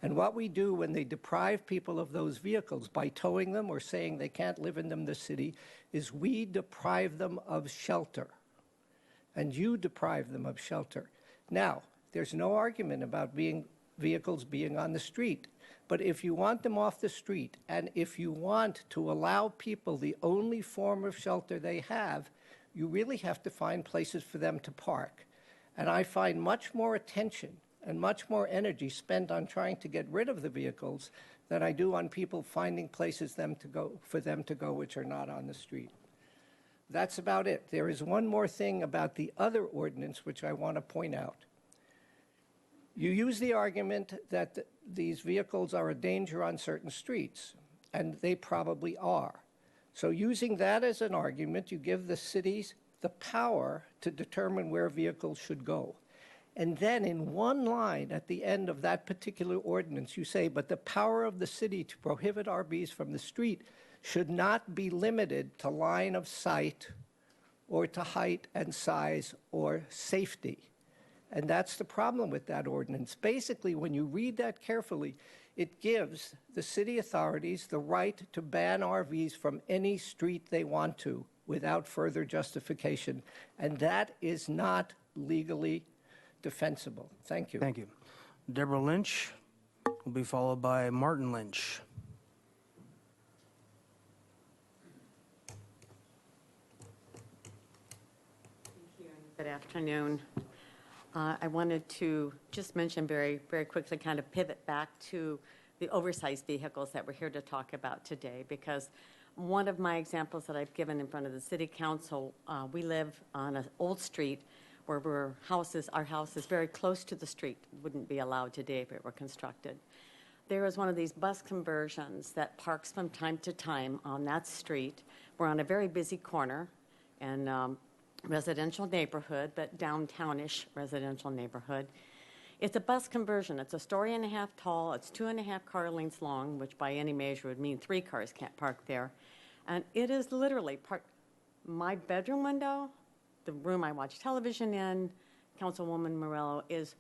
And what we do when they deprive people of those vehicles by towing them or saying they can't live in them, the city, is we deprive them of shelter. And you deprive them of shelter. Now, there's no argument about vehicles being on the street. But if you want them off the street, and if you want to allow people the only form of shelter they have, you really have to find places for them to park. And I find much more attention and much more energy spent on trying to get rid of the vehicles than I do on people finding places for them to go which are not on the street. That's about it. There is one more thing about the other ordinance which I want to point out. You use the argument that these vehicles are a danger on certain streets, and they probably are. So using that as an argument, you give the cities the power to determine where vehicles should go. And then in one line at the end of that particular ordinance, you say, but the power of the city to prohibit RVs from the street should not be limited to line of sight or to height and size or safety. And that's the problem with that ordinance. Basically, when you read that carefully, it gives the city authorities the right to ban RVs from any street they want to without further justification. And that is not legally defensible. Thank you. Thank you. Deborah Lynch will be followed by Martin Lynch. Good afternoon. I wanted to just mention very, very quickly, kind of pivot back to the oversized vehicles that we're here to talk about today, because one of my examples that I've given in front of the City Council, we live on an old street where our house is very close to the street. Wouldn't be allowed today if it were constructed. There is one of these bus conversions that parks from time to time on that street. We're on a very busy corner and residential neighborhood, but downtownish residential neighborhood. It's a bus conversion. It's a story and a half tall. It's 2.5 car lengths long, which by any measure would mean 3 cars can't park there. And it is literally parked. My bedroom window, the room I watch television in, Councilwoman Morello, is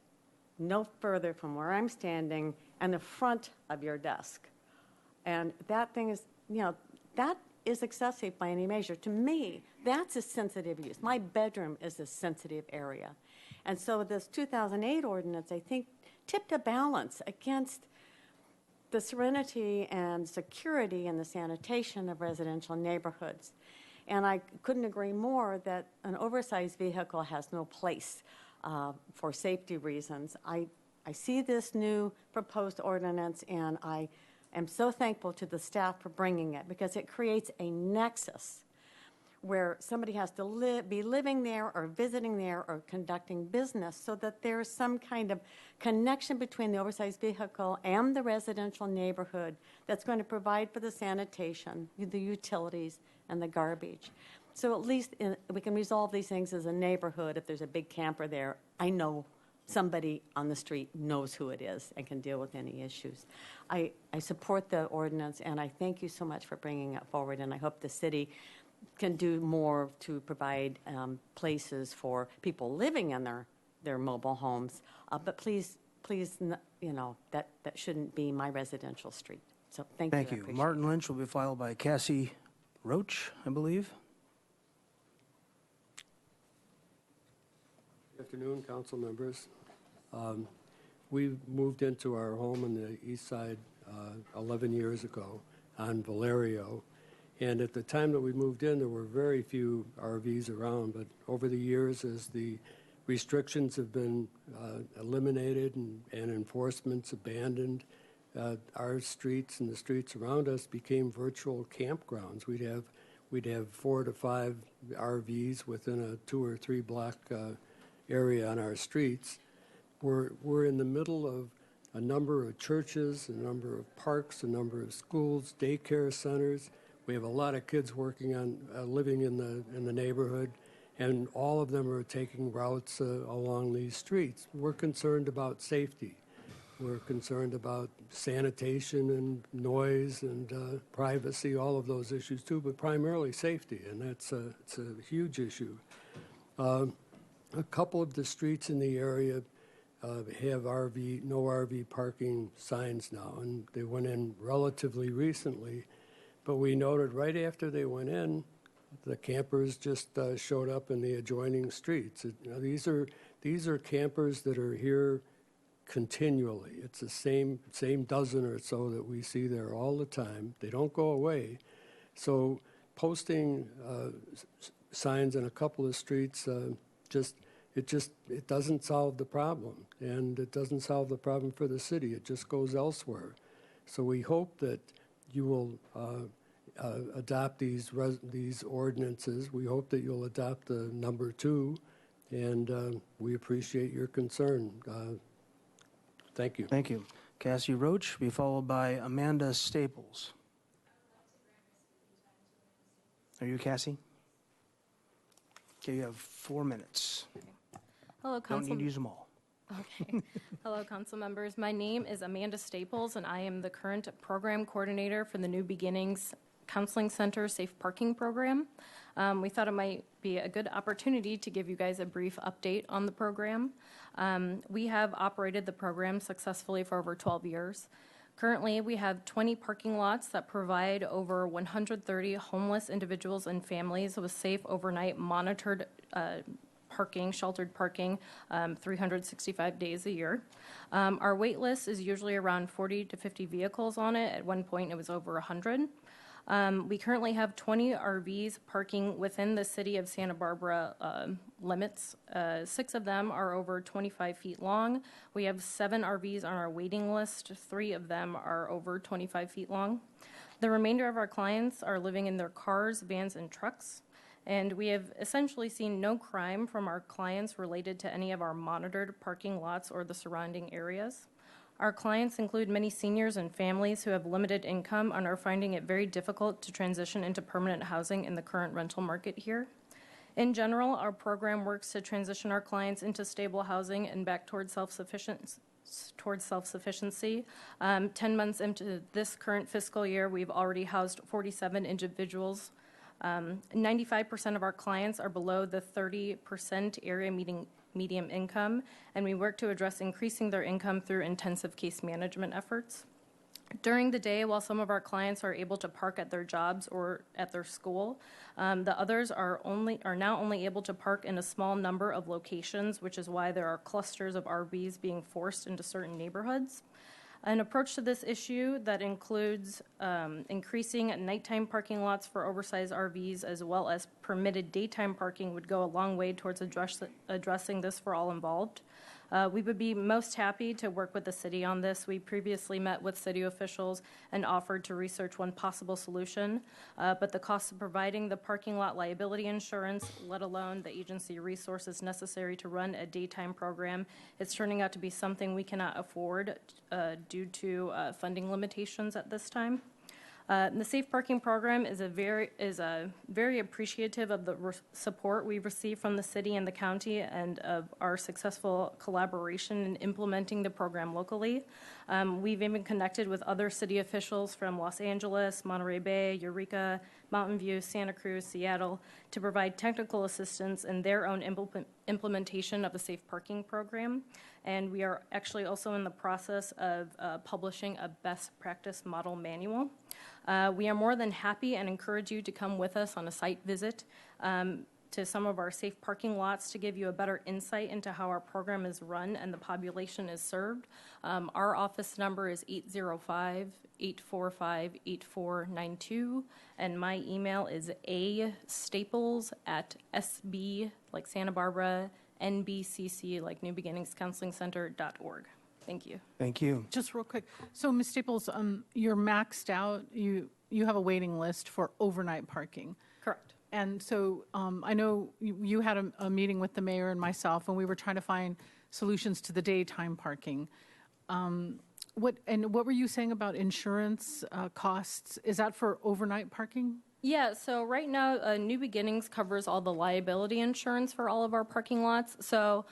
no further from where I'm standing and the front of your desk. And that thing is, that is excessive by any measure. To me, that's a sensitive use. My bedroom is a sensitive area. And so this 2008 ordinance, I think, tipped a balance against the serenity and security and the sanitation of residential neighborhoods. And I couldn't agree more that an oversized vehicle has no place for safety reasons. I see this new proposed ordinance, and I am so thankful to the staff for bringing it, because it creates a nexus where somebody has to be living there or visiting there or conducting business, so that there's some kind of connection between the oversized vehicle and the residential neighborhood that's going to provide for the sanitation, the utilities, and the garbage. So at least we can resolve these things as a neighborhood. If there's a big camper there, I know somebody on the street knows who it is and can deal with any issues. I support the ordinance, and I thank you so much for bringing it forward, and I hope the city can do more to provide places for people living in their mobile homes. But please, that shouldn't be my residential street. So thank you. Thank you. Martin Lynch will be followed by Cassie Roach, I believe. Good afternoon, council members. We moved into our home on the east side 11 years ago on Valerio. And at the time that we moved in, there were very few RVs around. But over the years, as the restrictions have been eliminated and enforcement's abandoned, our streets and the streets around us became virtual campgrounds. We'd have 4 to 5 RVs within a 2 or 3 block area on our streets. We're in the middle of a number of churches, a number of parks, a number of schools, daycare centers. We have a lot of kids working on living in the neighborhood, and all of them are taking routes along these streets. We're concerned about safety. We're concerned about sanitation and noise and privacy, all of those issues too, but primarily safety, and it's a huge issue. A couple of the streets in the area have no RV parking signs now, and they went in relatively recently. But we noted right after they went in, the campers just showed up in the adjoining streets. These are campers that are here continually. It's the same dozen or so that we see there all the time. They don't go away. So posting signs in a couple of streets it doesn't solve the problem, and it doesn't solve the problem for the city. It just goes elsewhere. So we hope that you will adopt these ordinances. We hope that you'll adopt the number 2, and we appreciate your concern. Thank you. Thank you. Cassie Roach will be followed by Amanda Staples. Are you Cassie? Okay, you have 4 minutes. Hello, Don't need to use them all. Okay. Hello, council members. My name is Amanda Staples, and I am the current program coordinator for the New Beginnings Counseling Center Safe Parking Program. We thought it might be a good opportunity to give you guys a brief update on the program. We have operated the program successfully for over 12 years. Currently, we have 20 parking lots that provide over 130 homeless individuals and families with safe overnight monitored parking, sheltered parking, 365 days a year. Our wait list is usually around 40 to 50 vehicles on it. At one point, it was over 100. We currently have 20 RVs parking within the city of Santa Barbara limits. 6 of them are over 25 feet long. We have 7 RVs on our waiting list. 3 of them are over 25 feet long. The remainder of our clients are living in their cars, vans, and trucks. And we have essentially seen no crime from our clients related to any of our monitored parking lots or the surrounding areas. Our clients include many seniors and families who have limited income and are finding it very difficult to transition into permanent housing in the current rental market here. In general, our program works to transition our clients into stable housing and back towards self-sufficiency. 10 months into this current fiscal year, we've already housed 47 individuals. 95% of our clients are below the 30% area medium income, and we work to address increasing their income through intensive case management efforts. During the day, while some of our clients are able to park at their jobs or at their school, the others are now only able to park in a small number of locations, which is why there are clusters of RVs being forced into certain neighborhoods. An approach to this issue that includes increasing nighttime parking lots for oversized RVs as well as permitted daytime parking would go a long way towards addressing this for all involved. We would be most happy to work with the city on this. We previously met with city officials and offered to research one possible solution, but the cost of providing the parking lot liability insurance, let alone the agency resources necessary to run a daytime program, is turning out to be something we cannot afford due to funding limitations at this time. The Safe Parking Program is very appreciative of the support we've received from the city and the county and of our successful collaboration in implementing the program locally. We've even connected with other city officials from Los Angeles, Monterey Bay, Eureka, Mountain View, Santa Cruz, Seattle, to provide technical assistance in their own implementation of the Safe Parking Program. And we are actually also in the process of publishing a best practice model manual. We are more than happy and encourage you to come with us on a site visit to some of our safe parking lots to give you a better insight into how our program is run and the population is served. Our office number is 805-845-8492, and my email is astaples@sb, like Santa Barbara, NBCC, like New Beginnings Counseling Center.org. Thank you. Thank you. Just real quick. So, Ms. Staples, you're maxed out. You have a waiting list for overnight parking. Correct. And so I know you had a meeting with the mayor and myself, and we were trying to find solutions to the daytime parking. What were you saying about insurance costs? Is that for overnight parking? Yeah, so right now, New Beginnings covers all the liability insurance for all of our parking lots. So,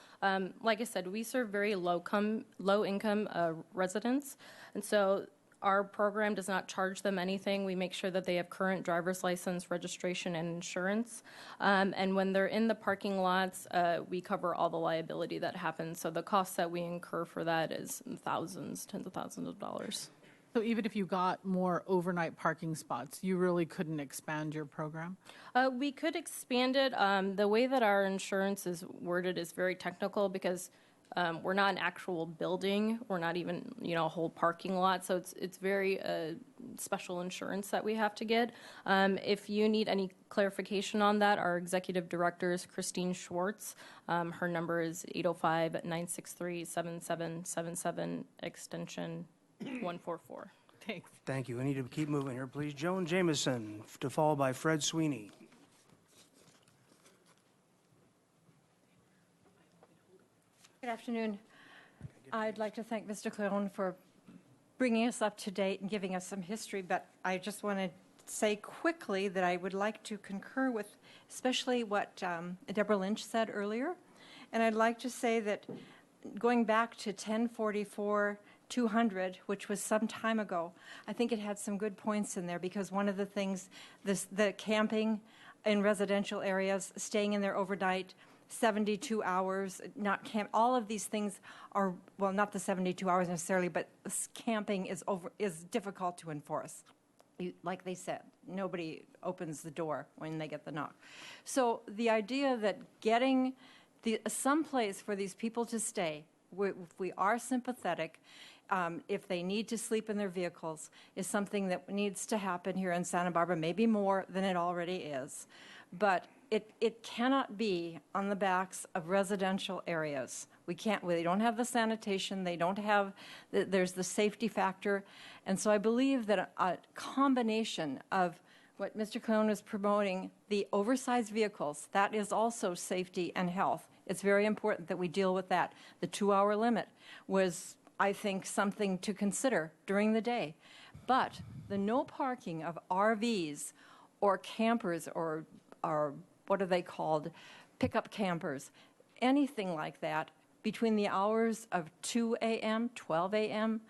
like I said, we serve very low-income residents, and so Our program does not charge them anything. We make sure that they have current driver's license, registration, and insurance. And when they're in the parking lots, we cover all the liability that happens. So the costs that we incur for that is thousands, tens of thousands of dollars. So even if you got more overnight parking spots, you really couldn't expand your program? We could expand it. The way that our insurance is worded is very technical because we're not an actual building. We're not even, a whole parking lot. So it's very special insurance that we have to get. If you need any clarification on that, our executive director is Christine Schwartz. Her number is 805-963-7777, extension 144. Thanks. Thank you. I need to keep moving here, please. Joan Jameson, to follow by Fred Sweeney. Good afternoon. I'd like to thank Mr. Claron for bringing us up to date and giving us some history, but I just want to say quickly that I would like to concur with especially what Deborah Lynch said earlier. And I'd like to say that going back to 1044-200, which was some time ago, I think it had some good points in there because one of the things, the camping in residential areas, staying in there overnight, 72 hours, not camp. All of these things are, well, not the 72 hours necessarily, but camping is difficult to enforce. Like they said, nobody opens the door when they get the knock. So the idea that getting some place for these people to stay, if we are sympathetic, if they need to sleep in their vehicles, is something that needs to happen here in Santa Barbara, maybe more than it already is. But it cannot be on the backs of residential areas. They don't have the sanitation, there's the safety factor. And so I believe that a combination of what Mr. Cohn is promoting, the oversized vehicles, that is also safety and health. It's very important that we deal with that. The 2-hour limit was, I think, something to consider during the day. But the no parking of RVs or campers or what are they called, pickup campers, anything like that, between the hours of 2 a.m., 12 a.m.,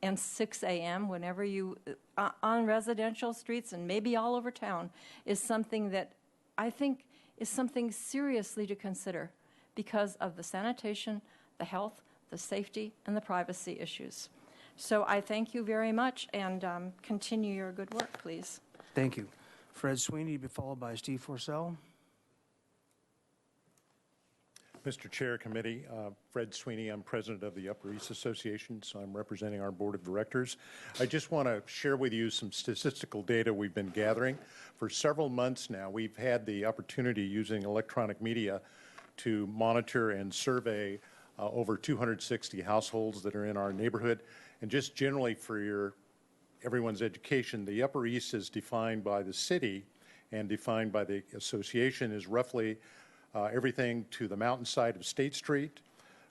and 6 a.m., whenever you, on residential streets and maybe all over town, is something that I think is something seriously to consider because of the sanitation, the health, the safety, and the privacy issues. So I thank you very much and continue your good work, please. Thank you. Fred Sweeney, to be followed by Steve Forsell. Mr. Chair, Committee, Fred Sweeney, I'm president of the Upper East Association, so I'm representing our board of directors. I just want to share with you some statistical data we've been gathering. For several months now, we've had the opportunity using electronic media to monitor and survey over 260 households that are in our neighborhood. And just generally for everyone's education, the Upper East is defined by the city and defined by the association as roughly everything to the mountainside of State Street,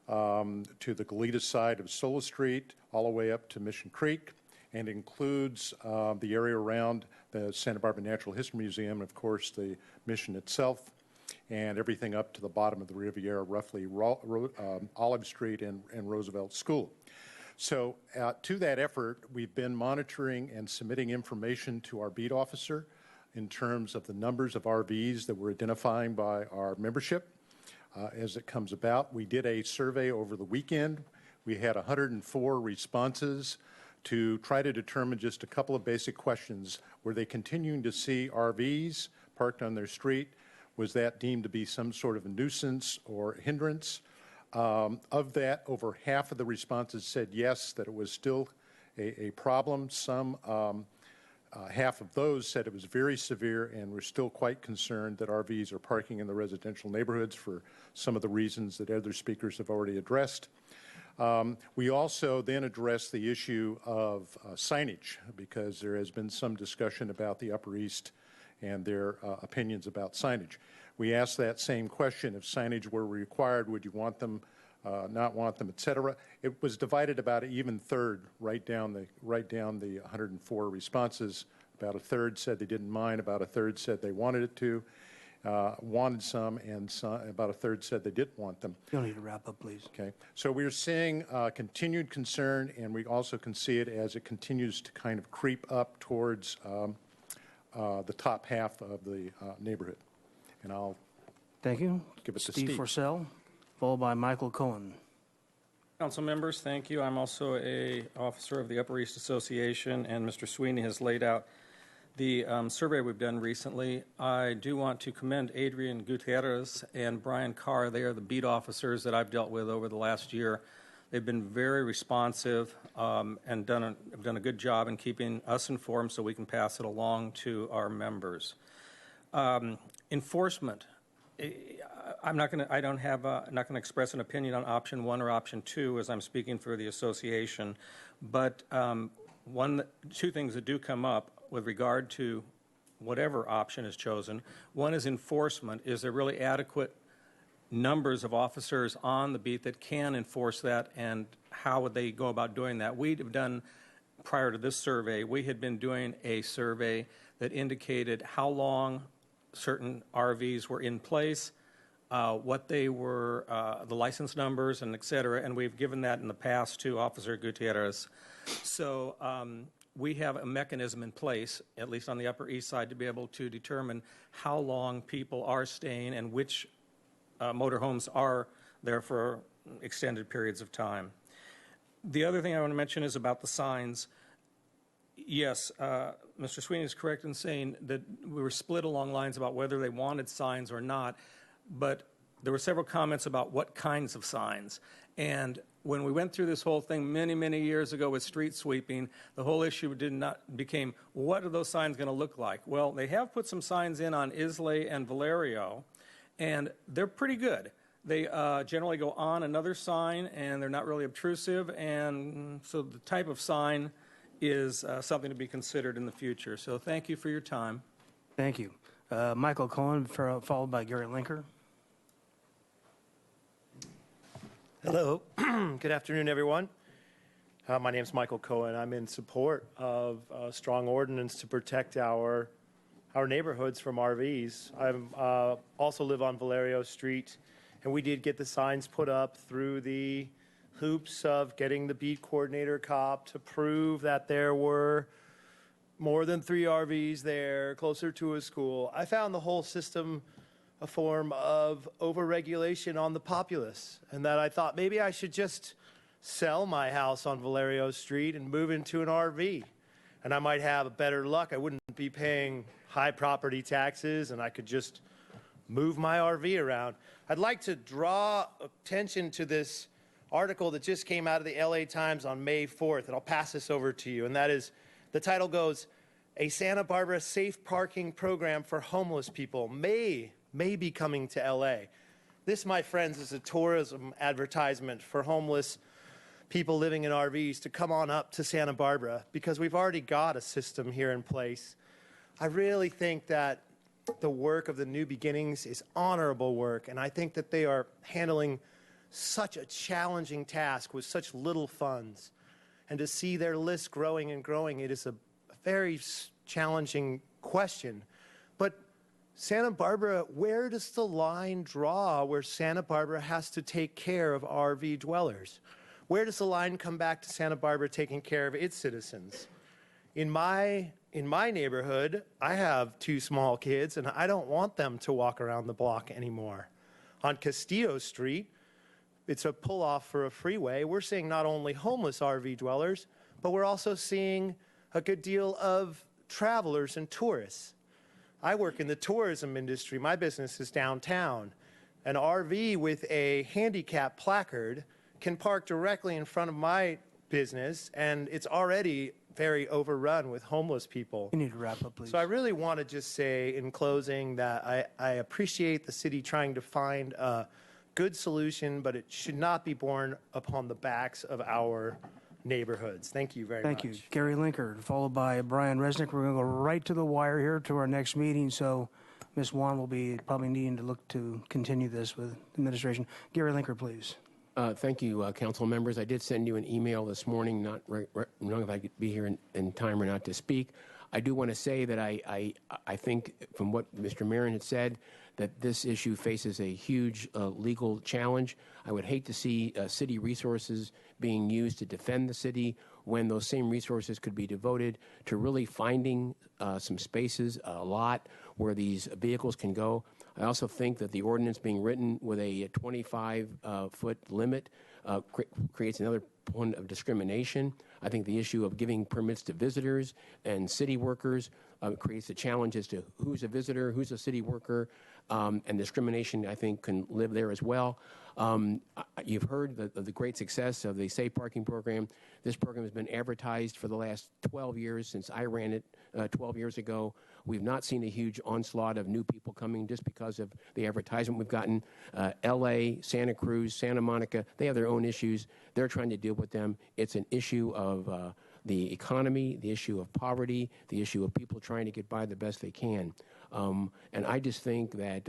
to the Goleta side of Sola Street, all the way up to Mission Creek, and includes the area around the Santa Barbara Natural History Museum, and of course the Mission itself, and everything up to the bottom of the Riviera, roughly Olive Street and Roosevelt School. So to that effort, we've been monitoring and submitting information to our beat officer in terms of the numbers of RVs that we're identifying by our membership as it comes about. We did a survey over the weekend. We had 104 responses to try to determine just a couple of basic questions. Were they continuing to see RVs parked on their street? Was that deemed to be some sort of a nuisance or hindrance? Of that, over half of the responses said yes, that it was still a problem. Some half of those said it was very severe and were still quite concerned that RVs are parking in the residential neighborhoods for some of the reasons that other speakers have already addressed. We also then addressed the issue of signage because there has been some discussion about the Upper East and their opinions about signage. We asked that same question: if signage were required, would you want them, not want them, et cetera? It was divided about an even third, right down the 104 responses. About a third said they didn't mind, about a third said they wanted it to, wanted some, and about a third said they didn't want them. You don't need to wrap up, please. Okay, so we're seeing continued concern, and we also can see it as it continues to kind of creep up towards the top half of the neighborhood. And I'll Thank you. give it to Steve Steve. Forsell, followed by Michael Cohen. Council members, thank you. I'm also a officer of the Upper East Association, and Mr. Sweeney has laid out the survey we've done recently. I do want to commend Adrian Gutierrez and Brian Carr. They are the beat officers that I've dealt with over the last year. They've been very responsive and have done a good job in keeping us informed so we can pass it along to our members. Enforcement. I'm not going to express an opinion on option 1 or option 2 as I'm speaking for the association, but two things that do come up with regard to whatever option is chosen. One is enforcement. Is there really adequate numbers of officers on the beat that can enforce that, and how would they go about doing that? We'd have done, prior to this survey, we had been doing a survey that indicated how long certain RVs were in place, what they were, the license numbers, and et cetera, and we've given that in the past to Officer Gutierrez. So we have a mechanism in place, at least on the Upper East Side, to be able to determine how long people are staying and which motorhomes are there for extended periods of time. The other thing I want to mention is about the signs. Yes, Mr. Sweeney is correct in saying that we were split along lines about whether they wanted signs or not, but there were several comments about what kinds of signs. And when we went through this whole thing many, many years ago with street sweeping, the whole issue became, what are those signs going to look like? Well, they have put some signs in on Islay and Valerio, and they're pretty good. They generally go on another sign, and they're not really obtrusive, and so the type of sign is something to be considered in the future. So thank you for your time. Thank you. Michael Cohen, followed by Gary Linker. Hello. Good afternoon, everyone. My name is Michael Cohen. I'm in support of a strong ordinance to protect our neighborhoods from RVs. I also live on Valerio Street, and we did get the signs put up through the hoops of getting the beat coordinator cop to prove that there were more than 3 RVs there, closer to a school. I found the whole system a form of overregulation on the populace, and that I thought maybe I should just sell my house on Valerio Street and move into an RV, and I might have better luck. I wouldn't be paying high property taxes, and I could just move my RV around. I'd like to draw attention to this article that just came out of the LA Times on May 4th, and I'll pass this over to you. And that is, the title goes, "A Santa Barbara Safe Parking Program for Homeless People may be coming to LA." This, my friends, is a tourism advertisement for homeless people living in RVs to come on up to Santa Barbara, because we've already got a system here in place. I really think that the work of the New Beginnings is honorable work, and I think that they are handling such a challenging task with such little funds. And to see their list growing and growing, it is a very challenging question. But Santa Barbara, where does the line draw where Santa Barbara has to take care of RV dwellers? Where does the line come back to Santa Barbara taking care of its citizens? In my neighborhood, I have 2 small kids, and I don't want them to walk around the block anymore. On Castillo Street, it's a pull-off for a freeway. We're seeing not only homeless RV dwellers, but we're also seeing a good deal of travelers and tourists. I work in the tourism industry. My business is downtown. An RV with a handicap placard can park directly in front of my business, and it's already very overrun with homeless people. You need to wrap up, please. So I really want to just say in closing that I appreciate the city trying to find a good solution, but it should not be borne upon the backs of our neighborhoods. Thank you very much. Thank you. Gary Linker, followed by Brian Resnick. We're going to go right to the wire here to our next meeting, so Ms. Wan will be probably needing to look to continue this with administration. Gary Linker, please. Thank you, council members. I did send you an email this morning, not knowing if I could be here in time or not to speak. I do want to say that I think from what Mr. Marin had said, that this issue faces a huge legal challenge. I would hate to see city resources being used to defend the city when those same resources could be devoted to really finding some spaces, a lot where these vehicles can go. I also think that the ordinance being written with a 25-foot limit creates another point of discrimination. I think the issue of giving permits to visitors and city workers creates a challenge as to who's a visitor, who's a city worker, and discrimination, I think, can live there as well. You've heard the great success of the Safe Parking Program. This program has been advertised for the last 12 years since I ran it 12 years ago. We've not seen a huge onslaught of new people coming just because of the advertisement we've gotten. L.A., Santa Cruz, Santa Monica, they have their own issues. They're trying to deal with them. It's an issue of the economy, the issue of poverty, the issue of people trying to get by the best they can. And I just think that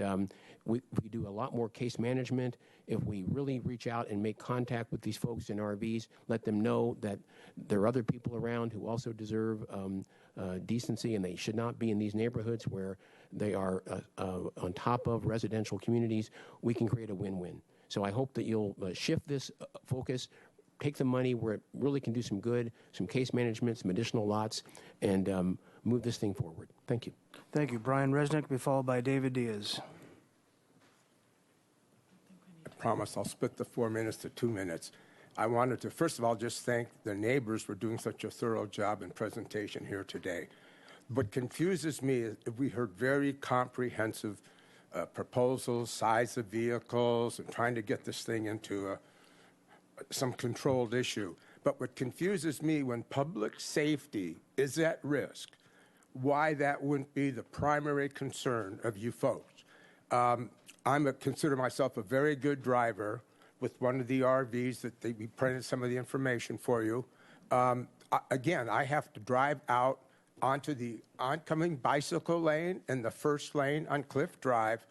we do a lot more case management if we really reach out and make contact with these folks in RVs, let them know that there are other people around who also deserve decency, and they should not be in these neighborhoods where they are on top of residential communities. We can create a win-win. So I hope that you'll shift this focus, take the money where it really can do some good, some case management, some additional lots, and move this thing forward. Thank you. Thank you. Brian Resnick will be followed by David Diaz. I promise I'll split the 4 minutes to 2 minutes. I wanted to, first of all, just thank the neighbors for doing such a thorough job in presentation here today. What confuses me is we heard very comprehensive proposals, size of vehicles, and trying to get this thing into some controlled issue. But what confuses me, when public safety is at risk, why that wouldn't be the primary concern of you folks. Consider myself a very good driver with one of the RVs that we printed some of the information for you. Again, I have to drive out onto the oncoming bicycle lane and the first lane on Cliff Drive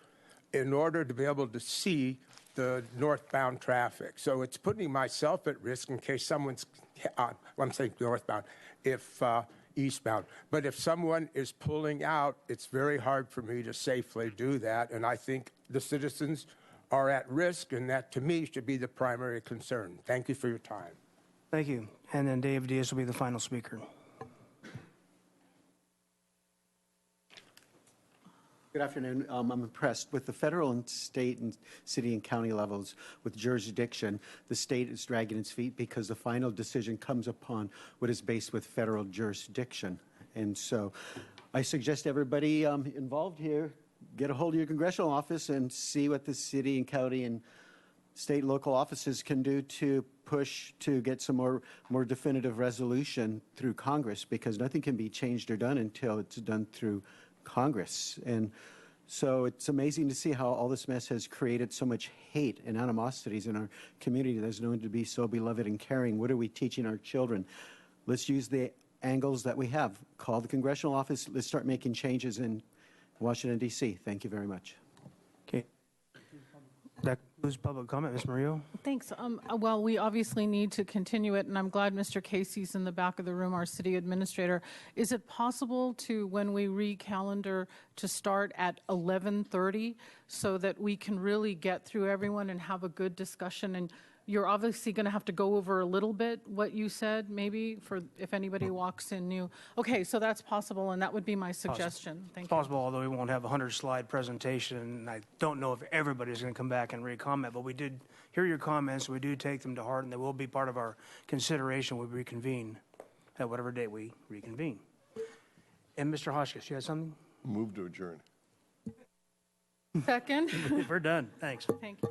in order to be able to see the northbound traffic. So it's putting myself at risk in case someone's, I'm saying northbound, if eastbound. But if someone is pulling out, it's very hard for me to safely do that. And I think the citizens are at risk, and that, to me, should be the primary concern. Thank you for your time. Thank you. And then Dave Diaz will be the final speaker. Good afternoon. I'm impressed with the federal and state and city and county levels with jurisdiction. The state is dragging its feet because the final decision comes upon what is based with federal jurisdiction. And so I suggest everybody involved here get a hold of your congressional office and see what the city and county and state and local offices can do to push to get some more definitive resolution through Congress, because nothing can be changed or done until it's done through Congress. And so it's amazing to see how all this mess has created so much hate and animosities in our community that's known to be so beloved and caring. What are we teaching our children? Let's use the angles that we have. Call the congressional office. Let's start making changes in Washington, D.C. Thank you very much. Okay. That concludes public comment. Ms. Murillo? Thanks. Well, we obviously need to continue it, and I'm glad Mr. Casey's in the back of the room, our city administrator. Is it possible to, when we recalendar, to start at 11:30 so that we can really get through everyone and have a good discussion? And you're obviously going to have to go over a little bit what you said, maybe, for if anybody walks in new. Okay, so that's possible, and that would be my suggestion. Thank you. Possible, although we won't have a 100-slide presentation, and I don't know if everybody's going to come back and re-comment, but we did hear your comments. We do take them to heart, and they will be part of our consideration when we reconvene at whatever date we reconvene. And Mr. Hotchkiss, you had something? Move to adjourn. Second. We're done. Thanks. Thank you.